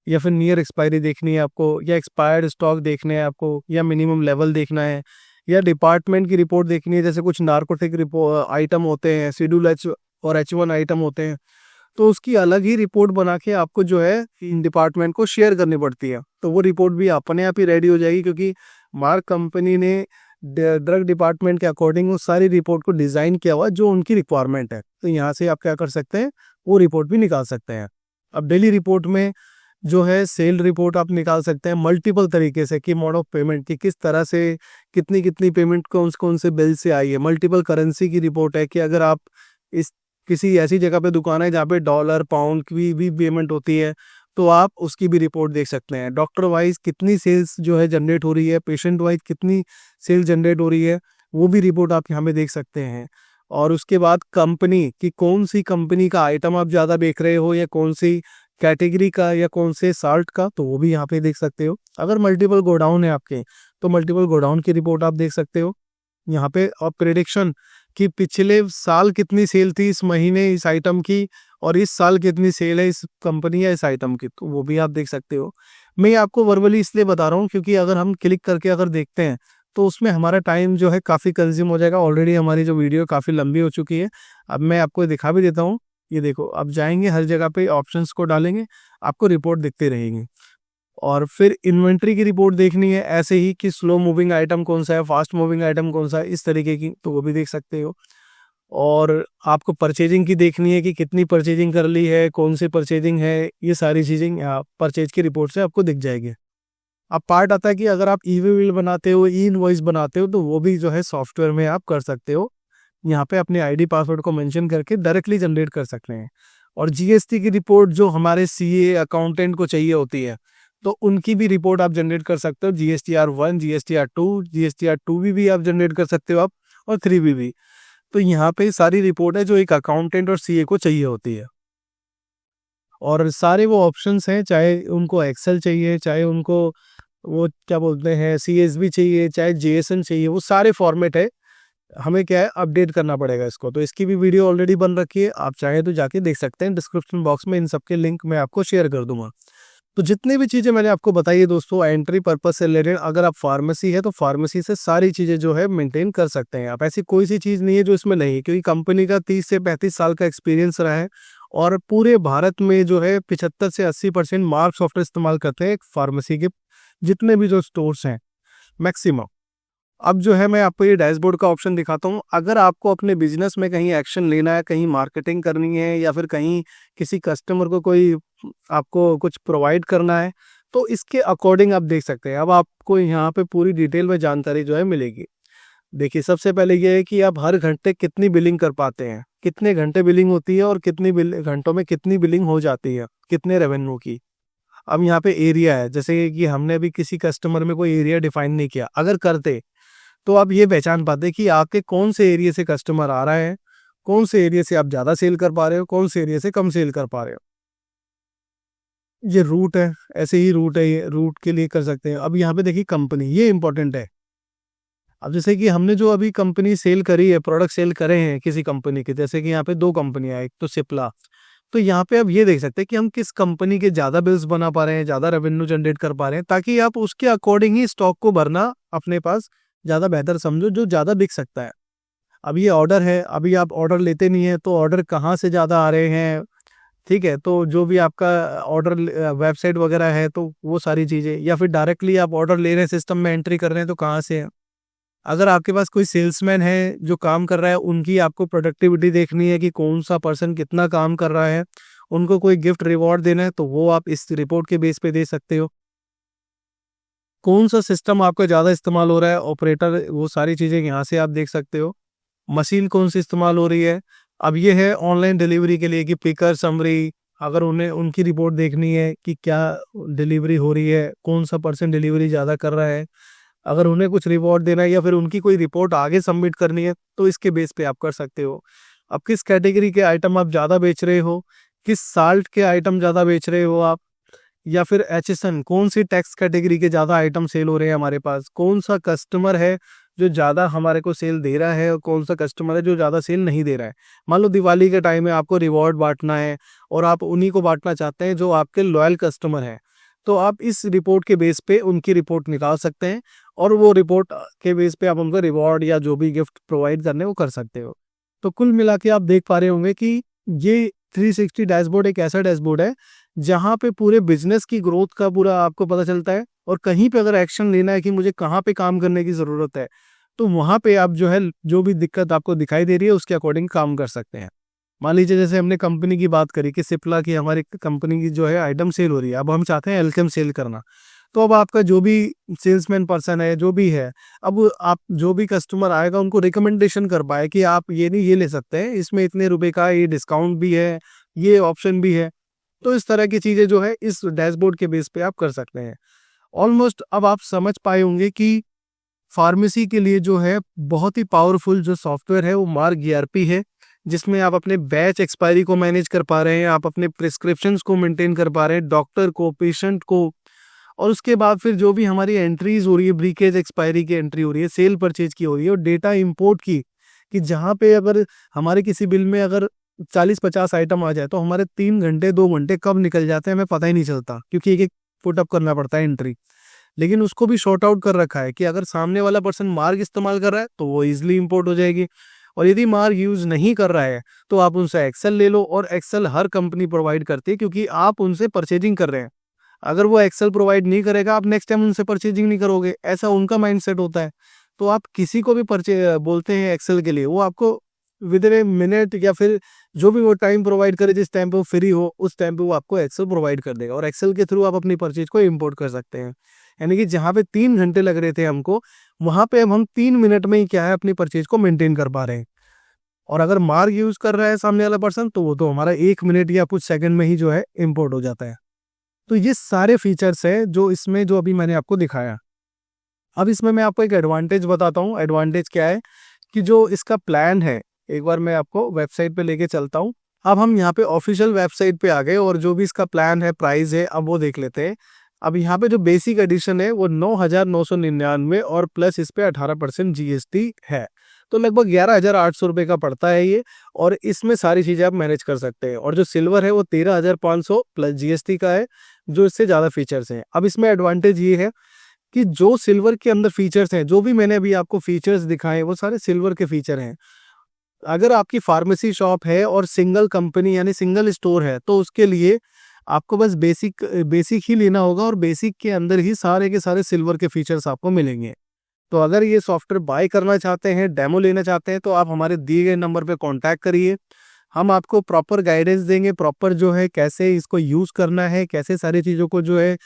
या फिर नियर एक्सपायरी देखनी है आपको, या एक्सपायर्ड स्टॉक देखने हैं आपको, या मिनिमम लेवल देखना है, या डिपार्टमेंट की रिपोर्ट देखनी है। जैसे कुछ नार्कोटिक आइटम होते हैं, शेड्यूल एच और H1 आइटम होते हैं, तो उसकी अलग ही रिपोर्ट बना के आपको जो है इन डिपार्टमेंट को शेयर करनी पड़ती है। तो वो रिपोर्ट भी अपने आप ही रेडी हो जाएगी, क्योंकि मार्क कंपनी ने ड्रग डिपार्टमेंट के अकॉर्डिंग उस सारी रिपोर्ट को डिजाइन किया हुआ जो उनकी रिक्वायरमेंट है। तो यहाँ से आप क्या कर सकते हैं, वो रिपोर्ट भी निकाल सकते हैं। अब डेली रिपोर्ट में जो है सेल रिपोर्ट आप निकाल सकते हैं मल्टीपल तरीके से, कि मोड ऑफ पेमेंट की किस तरह से कितनी कितनी पेमेंट कौन से बिल से आई है। मल्टीपल करेंसी की रिपोर्ट है कि अगर आप इस किसी ऐसी जगह पे दुकान है जहाँ पे डॉलर पाउंड की भी पेमेंट होती है, तो आप उसकी भी रिपोर्ट देख सकते हैं। डॉक्टर वाइज कितनी सेल्स जो है जनरेट हो रही है, पेशेंट वाइज कितनी सेल जनरेट हो रही है, वो भी रिपोर्ट आप यहाँ पे देख सकते हैं। और उसके बाद कंपनी की, कौन सी कंपनी का आइटम आप ज़्यादा बेच रहे हो, या कौन सी कैटेगरी का, या कौन से साल्ट का, तो वो भी यहाँ पे देख सकते हो। अगर मल्टीपल गोडाउन है आपके, तो मल्टीपल गोडाउन की रिपोर्ट आप देख सकते हो यहाँ पे। और प्रेडिक्शन कि पिछले साल कितनी सेल थी इस महीने इस आइटम की, और इस साल कितनी सेल है इस कंपनी या इस आइटम की, तो वो भी आप देख सकते हो। मैं आपको वर्बली इसलिए बता रहा हूँ क्योंकि अगर हम क्लिक करके अगर देखते हैं तो उसमें हमारा टाइम जो है काफ़ी कंज्यूम हो जाएगा। ऑलरेडी हमारी जो वीडियो काफ़ी लंबी हो चुकी है। अब मैं आपको दिखा भी देता हूँ, ये देखो, अब जाएंगे हर जगह पे ऑप्शंस को डालेंगे, आपको रिपोर्ट दिखती रहेगी। और फिर इन्वेंट्री की रिपोर्ट देखनी है ऐसे ही कि स्लो मूविंग आइटम कौन सा है, फास्ट मूविंग आइटम कौन सा है, इस तरीके की, तो वो भी देख सकते हो। और आपको परचेजिंग की देखनी है कि कितनी परचेजिंग कर ली है, कौन सी परचेजिंग है, ये सारी चीज़ें परचेज की रिपोर्ट से आपको दिख जाएगी। अब पार्ट आता है कि अगर आप ई वे बिल बनाते हो, ई इनवॉइस बनाते हो, तो वो भी जो है सॉफ्टवेयर में आप कर सकते हो। यहाँ पे अपने आईडी पासवर्ड को मेंशन करके डायरेक्टली जनरेट कर सकते हैं। और जीएसटी की रिपोर्ट जो हमारे सीए अकाउंटेंट को चाहिए होती है, तो उनकी भी रिपोर्ट आप जनरेट कर सकते हो। GSTR 1, GSTR 2, GSTR 2 भी आप जनरेट कर सकते हो आप, और 3B भी। तो यहाँ पे सारी रिपोर्ट है जो एक अकाउंटेंट और सीए को चाहिए होती है। और सारे वो ऑप्शंस हैं, चाहे उनको एक्सेल चाहिए, चाहे उनको वो क्या बोलते हैं CSV चाहिए, चाहे JSON चाहिए, वो सारे फॉर्मेट है। हमें क्या है, अपडेट करना पड़ेगा इसको। तो इसकी भी वीडियो ऑलरेडी बन रखी है, आप चाहे तो जाके देख सकते हैं। डिस्क्रिप्शन बॉक्स में इन सब के लिंक मैं आपको शेयर कर दूंगा। तो जितनी भी चीज़ें मैंने आपको बताई है दोस्तों, एंट्री पर्पस से रिलेटेड, अगर आप फार्मेसी है तो फार्मेसी से सारी चीज़ें जो है मेंटेन कर सकते हैं आप। ऐसी कोई सी चीज़ नहीं है जो इसमें नहीं है, क्योंकि कंपनी का 30 से 35 साल का एक्सपीरियंस रहा है और पूरे भारत में जो है 75 से 80% मार्क सॉफ्टवेयर इस्तेमाल करते हैं फार्मेसी के जितने भी जो स्टोर्स हैं मैक्सिमम। अब जो है मैं आपको ये डैशबोर्ड का ऑप्शन दिखाता हूँ। अगर आपको अपने बिजनेस में कहीं एक्शन लेना है, कहीं मार्केटिंग करनी है, या फिर कहीं किसी कस्टमर को कोई आपको कुछ प्रोवाइड करना है, तो इसके अकॉर्डिंग आप देख सकते हैं। अब आपको यहाँ पे पूरी डिटेल में जानकारी जो है मिलेगी। देखिए, सबसे पहले ये है कि आप हर घंटे कितनी बिलिंग कर पाते हैं, कितने घंटे बिलिंग होती है और कितनी घंटों में कितनी बिलिंग हो जाती है, कितने रेवेन्यू की। अब यहाँ पे एरिया है, जैसे कि हमने अभी किसी कस्टमर में कोई एरिया डिफाइन नहीं किया, अगर करते तो आप ये पहचान पाते कि आपके कौन से एरिया से कस्टमर आ रहा है, कौन से एरिया से आप ज़्यादा सेल कर पा रहे हो, कौन से एरिया से कम सेल कर पा रहे हो। ये रूट है, ऐसे ही रूट है, ये रूट के लिए कर सकते हैं। अब यहाँ पे देखिए कंपनी, ये इंपॉर्टेंट है। अब जैसे कि हमने जो अभी कंपनी सेल करी है, प्रोडक्ट सेल करे हैं किसी कंपनी के, जैसे कि यहाँ पे 2 कंपनियां, एक तो सिप्ला। तो यहाँ पे आप ये देख सकते हैं कि हम किस कंपनी के ज़्यादा बिल्स बना पा रहे हैं, ज़्यादा रेवेन्यू जनरेट कर पा रहे हैं, ताकि आप उसके अकॉर्डिंग ही स्टॉक को भरना अपने पास ज़्यादा बेहतर समझो, जो ज़्यादा बिक सकता है। अब ये ऑर्डर है, अभी आप ऑर्डर लेते नहीं है, तो ऑर्डर कहाँ से ज़्यादा आ रहे हैं, ठीक है। तो जो भी आपका ऑर्डर वेबसाइट वगैरह है, तो वो सारी चीज़ें, या फिर डायरेक्टली आप ऑर्डर ले रहे हैं, सिस्टम में एंट्री कर रहे हैं, तो कहाँ से है। अगर आपके पास कोई सेल्समैन है जो काम कर रहा है, उनकी आपको प्रोडक्टिविटी देखनी है कि कौन सा पर्सन कितना काम कर रहा है, उनको कोई गिफ्ट रिवॉर्ड देना है, तो वो आप इस रिपोर्ट के बेस पे दे सकते हो। कौन सा सिस्टम आपका ज़्यादा इस्तेमाल हो रहा है, ऑपरेटर, वो सारी चीज़ें यहाँ से आप देख सकते हो। मशीन कौन सी इस्तेमाल हो रही है। अब ये है ऑनलाइन डिलीवरी के लिए कि पिकर समरी, अगर उन्हें उनकी रिपोर्ट देखनी है कि क्या डिलीवरी हो रही है, कौन सा पर्सन डिलीवरी ज़्यादा कर रहा है, अगर उन्हें कुछ रिवॉर्ड देना है या फिर उनकी कोई रिपोर्ट आगे सबमिट करनी है, तो इसके बेस पे आप कर सकते हो। अब किस कैटेगरी के आइटम आप ज़्यादा बेच रहे हो, किस साल्ट के आइटम ज़्यादा बेच रहे हो आप, या फिर एचएसएन, कौन सी टैक्स कैटेगरी के ज़्यादा आइटम सेल हो रहे हैं हमारे पास, कौन सा कस्टमर है जो ज़्यादा हमारे को सेल दे रहा है और कौन सा कस्टमर है जो ज़्यादा सेल नहीं दे रहा है। मान लो दिवाली के टाइम में आपको रिवॉर्ड बांटना है और आप उन्हीं को बांटना चाहते हैं जो आपके लॉयल कस्टमर हैं, तो आप इस रिपोर्ट के बेस पे उनकी रिपोर्ट निकाल सकते हैं और वो रिपोर्ट के बेस पे आप उनको रिवॉर्ड या जो भी गिफ्ट प्रोवाइड करने वो कर सकते हो। तो कुल मिला के आप देख पा रहे होंगे कि ये 360 डैशबोर्ड एक ऐसा डैशबोर्ड है जहाँ पे पूरे बिजनेस की ग्रोथ का पूरा आपको पता चलता है, और कहीं पे अगर एक्शन लेना है कि मुझे कहाँ पे काम करने की ज़रूरत है, तो वहाँ पे आप जो है जो भी दिक्कत आपको दिखाई दे रही है उसके अकॉर्डिंग काम कर सकते हैं। मान लीजिए जैसे हमने कंपनी की बात करी कि सिप्ला की हमारी कंपनी की जो है आइटम सेल हो रही है, अब हम चाहते हैं एल्केम सेल करना। तो अब आपका जो भी सेल्समैन पर्सन है, जो भी है, अब आप जो भी कस्टमर आएगा उनको रिकमेंडेशन कर पाए कि आप ये नहीं ये ले सकते हैं, इसमें इतने रुपए का ये डिस्काउंट भी है, ये ऑप्शन भी है। तो इस तरह की चीज़ें जो है इस डैशबोर्ड के बेस पे आप कर सकते हैं। ऑलमोस्ट अब आप समझ पाए होंगे कि फार्मेसी के लिए जो है बहुत ही पावरफुल जो सॉफ्टवेयर है वो मार्क ईआरपी है, जिसमें आप अपने बैच एक्सपायरी को मैनेज कर पा रहे हैं, आप अपने प्रिस्क्रिप्शंस को मेंटेन कर पा रहे हैं, डॉक्टर को, पेशेंट को, और उसके बाद फिर जो भी हमारी एंट्रीज हो रही है, ब्रीकेज एक्सपायरी की एंट्री हो रही है, सेल परचेज की हो रही है, और डेटा इंपोर्ट की, कि जहाँ पे अगर हमारे किसी बिल में अगर 40-50 आइटम आ जाए तो हमारे 3 घंटे 2 घंटे कब निकल जाते हैं हमें पता ही नहीं चलता, क्योंकि एक एक पुटअप करना पड़ता है एंट्री। लेकिन उसको भी शॉर्ट आउट कर रखा है कि अगर सामने वाला पर्सन मार्क इस्तेमाल कर रहा है तो वो इजिली इंपोर्ट हो जाएगी, और यदि मार्क यूज नहीं कर रहा है तो आप उनसे एक्सेल ले लो, और एक्सेल हर कंपनी प्रोवाइड करती है क्योंकि आप उनसे परचेजिंग कर रहे हैं। अगर वो एक्सेल प्रोवाइड नहीं करेगा आप नेक्स्ट टाइम उनसे परचेजिंग नहीं करोगे, ऐसा उनका माइंडसेट होता है। तो आप किसी को भी बोलते हैं एक्सेल के लिए, वो आपको विद इन ए मिनट या फिर जो भी वो टाइम प्रोवाइड करे, जिस टाइम पे वो फ्री हो उस टाइम पे वो आपको एक्सेल प्रोवाइड कर देगा, और एक्सेल के थ्रू आप अपनी परचेज को इंपोर्ट कर सकते हैं। यानी कि जहाँ पे 3 घंटे लग रहे थे हमको, वहां पे अब हम 3 मिनट में ही क्या है अपनी परचेज को मेंटेन कर पा रहे हैं। और अगर मार्क यूज कर रहा है सामने वाला पर्सन तो वो तो हमारा 1 मिनट या कुछ सेकंड में ही जो है इंपोर्ट हो जाता है। तो ये सारे फीचर्स है जो इसमें जो अभी मैंने आपको दिखाया। अब इसमें मैं आपको एक एडवांटेज बताता हूँ। एडवांटेज क्या है कि जो इसका प्लान है, एक बार मैं आपको वेबसाइट पे लेके चलता हूँ। अब हम यहाँ पे ऑफिशियल वेबसाइट पे आ गए और जो भी इसका प्लान है, प्राइस है, अब वो देख लेते हैं। अब यहाँ पे जो बेसिक एडिशन है वो 9,999 और प्लस इस पे 18% जीएसटी है, तो लगभग 11,800 रुपये का पड़ता है ये। और इसमें सारी चीज़ें आप मैनेज कर सकते हैं। और जो सिल्वर है वो 13,500 प्लस जीएसटी का है, जो इससे ज़्यादा फीचर्स हैं। अब इसमें एडवांटेज ये है कि जो सिल्वर के अंदर फीचर्स हैं, जो भी मैंने अभी आपको फीचर्स दिखाए वो सारे सिल्वर के फीचर हैं। अगर आपकी फार्मेसी शॉप है और सिंगल कंपनी यानी सिंगल स्टोर है, तो उसके लिए आपको बस बेसिक ही लेना होगा और बेसिक के अंदर ही सारे के सारे सिल्वर के फीचर्स आपको मिलेंगे। तो अगर ये सॉफ्टवेयर बाय करना चाहते हैं, डेमो लेना चाहते हैं, तो आप हमारे दिए गए नंबर पे कांटेक्ट करिए। हम आपको प्रॉपर गाइडेंस देंगे, प्रॉपर जो है कैसे इसको यूज़ करना है, कैसे सारी चीज़ों को जो है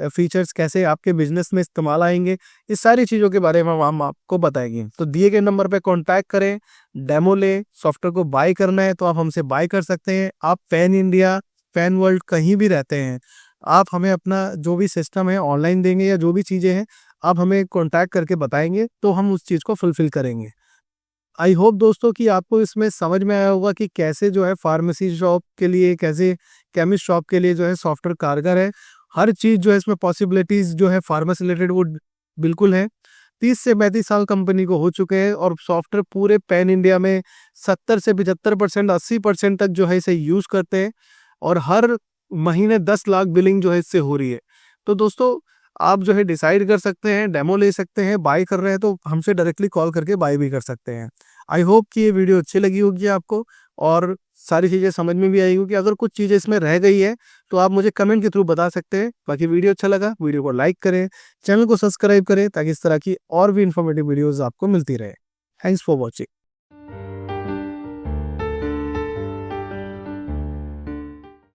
फीचर्स कैसे आपके बिजनेस में इस्तेमाल आएंगे, इस सारी चीज़ों के बारे में हम आपको बताएंगे। तो दिए गए नंबर पे कांटेक्ट करें, डेमो लें। सॉफ्टवेयर को बाय करना है तो आप हमसे बाय कर सकते हैं। आप पैन इंडिया, पैन वर्ल्ड कहीं भी रहते हैं, आप हमें अपना जो भी सिस्टम है ऑनलाइन देंगे या जो भी चीज़ें हैं आप हमें कांटेक्ट करके बताएंगे, तो हम उस चीज़ को फुलफिल करेंगे। आई होप दोस्तों कि आपको इसमें समझ में आया होगा कि कैसे जो है फार्मेसी शॉप के लिए, कैसे केमिस्ट शॉप के लिए जो है सॉफ्टवेयर कारगर है। हर चीज़ जो है इसमें पॉसिबिलिटीज़ जो है फार्मेसी रिलेटेड वो बिल्कुल है। 30 से 35 साल कंपनी को हो चुके हैं और सॉफ्टवेयर पूरे पैन इंडिया में 70 से 75%, 80% तक जो है इसे यूज़ करते हैं और हर महीने 10 लाख बिलिंग जो है इससे हो रही है। तो दोस्तों आप जो है डिसाइड कर सकते हैं, डेमो ले सकते हैं, बाय कर रहे हैं तो हमसे डायरेक्टली कॉल करके बाय भी कर सकते हैं। आई होप कि ये वीडियो अच्छी लगी होगी आपको और सारी चीज़ें समझ में भी आई होगी। अगर कुछ चीज़ें इसमें रह गई है तो आप मुझे कमेंट के थ्रू बता सकते हैं। बाकी वीडियो अच्छा लगा, वीडियो को लाइक करें, चैनल को सब्सक्राइब करें ताकि इस तरह की और भी इंफॉर्मेटिव वीडियोज़ आपको मिलती रहे। Thanks for watching.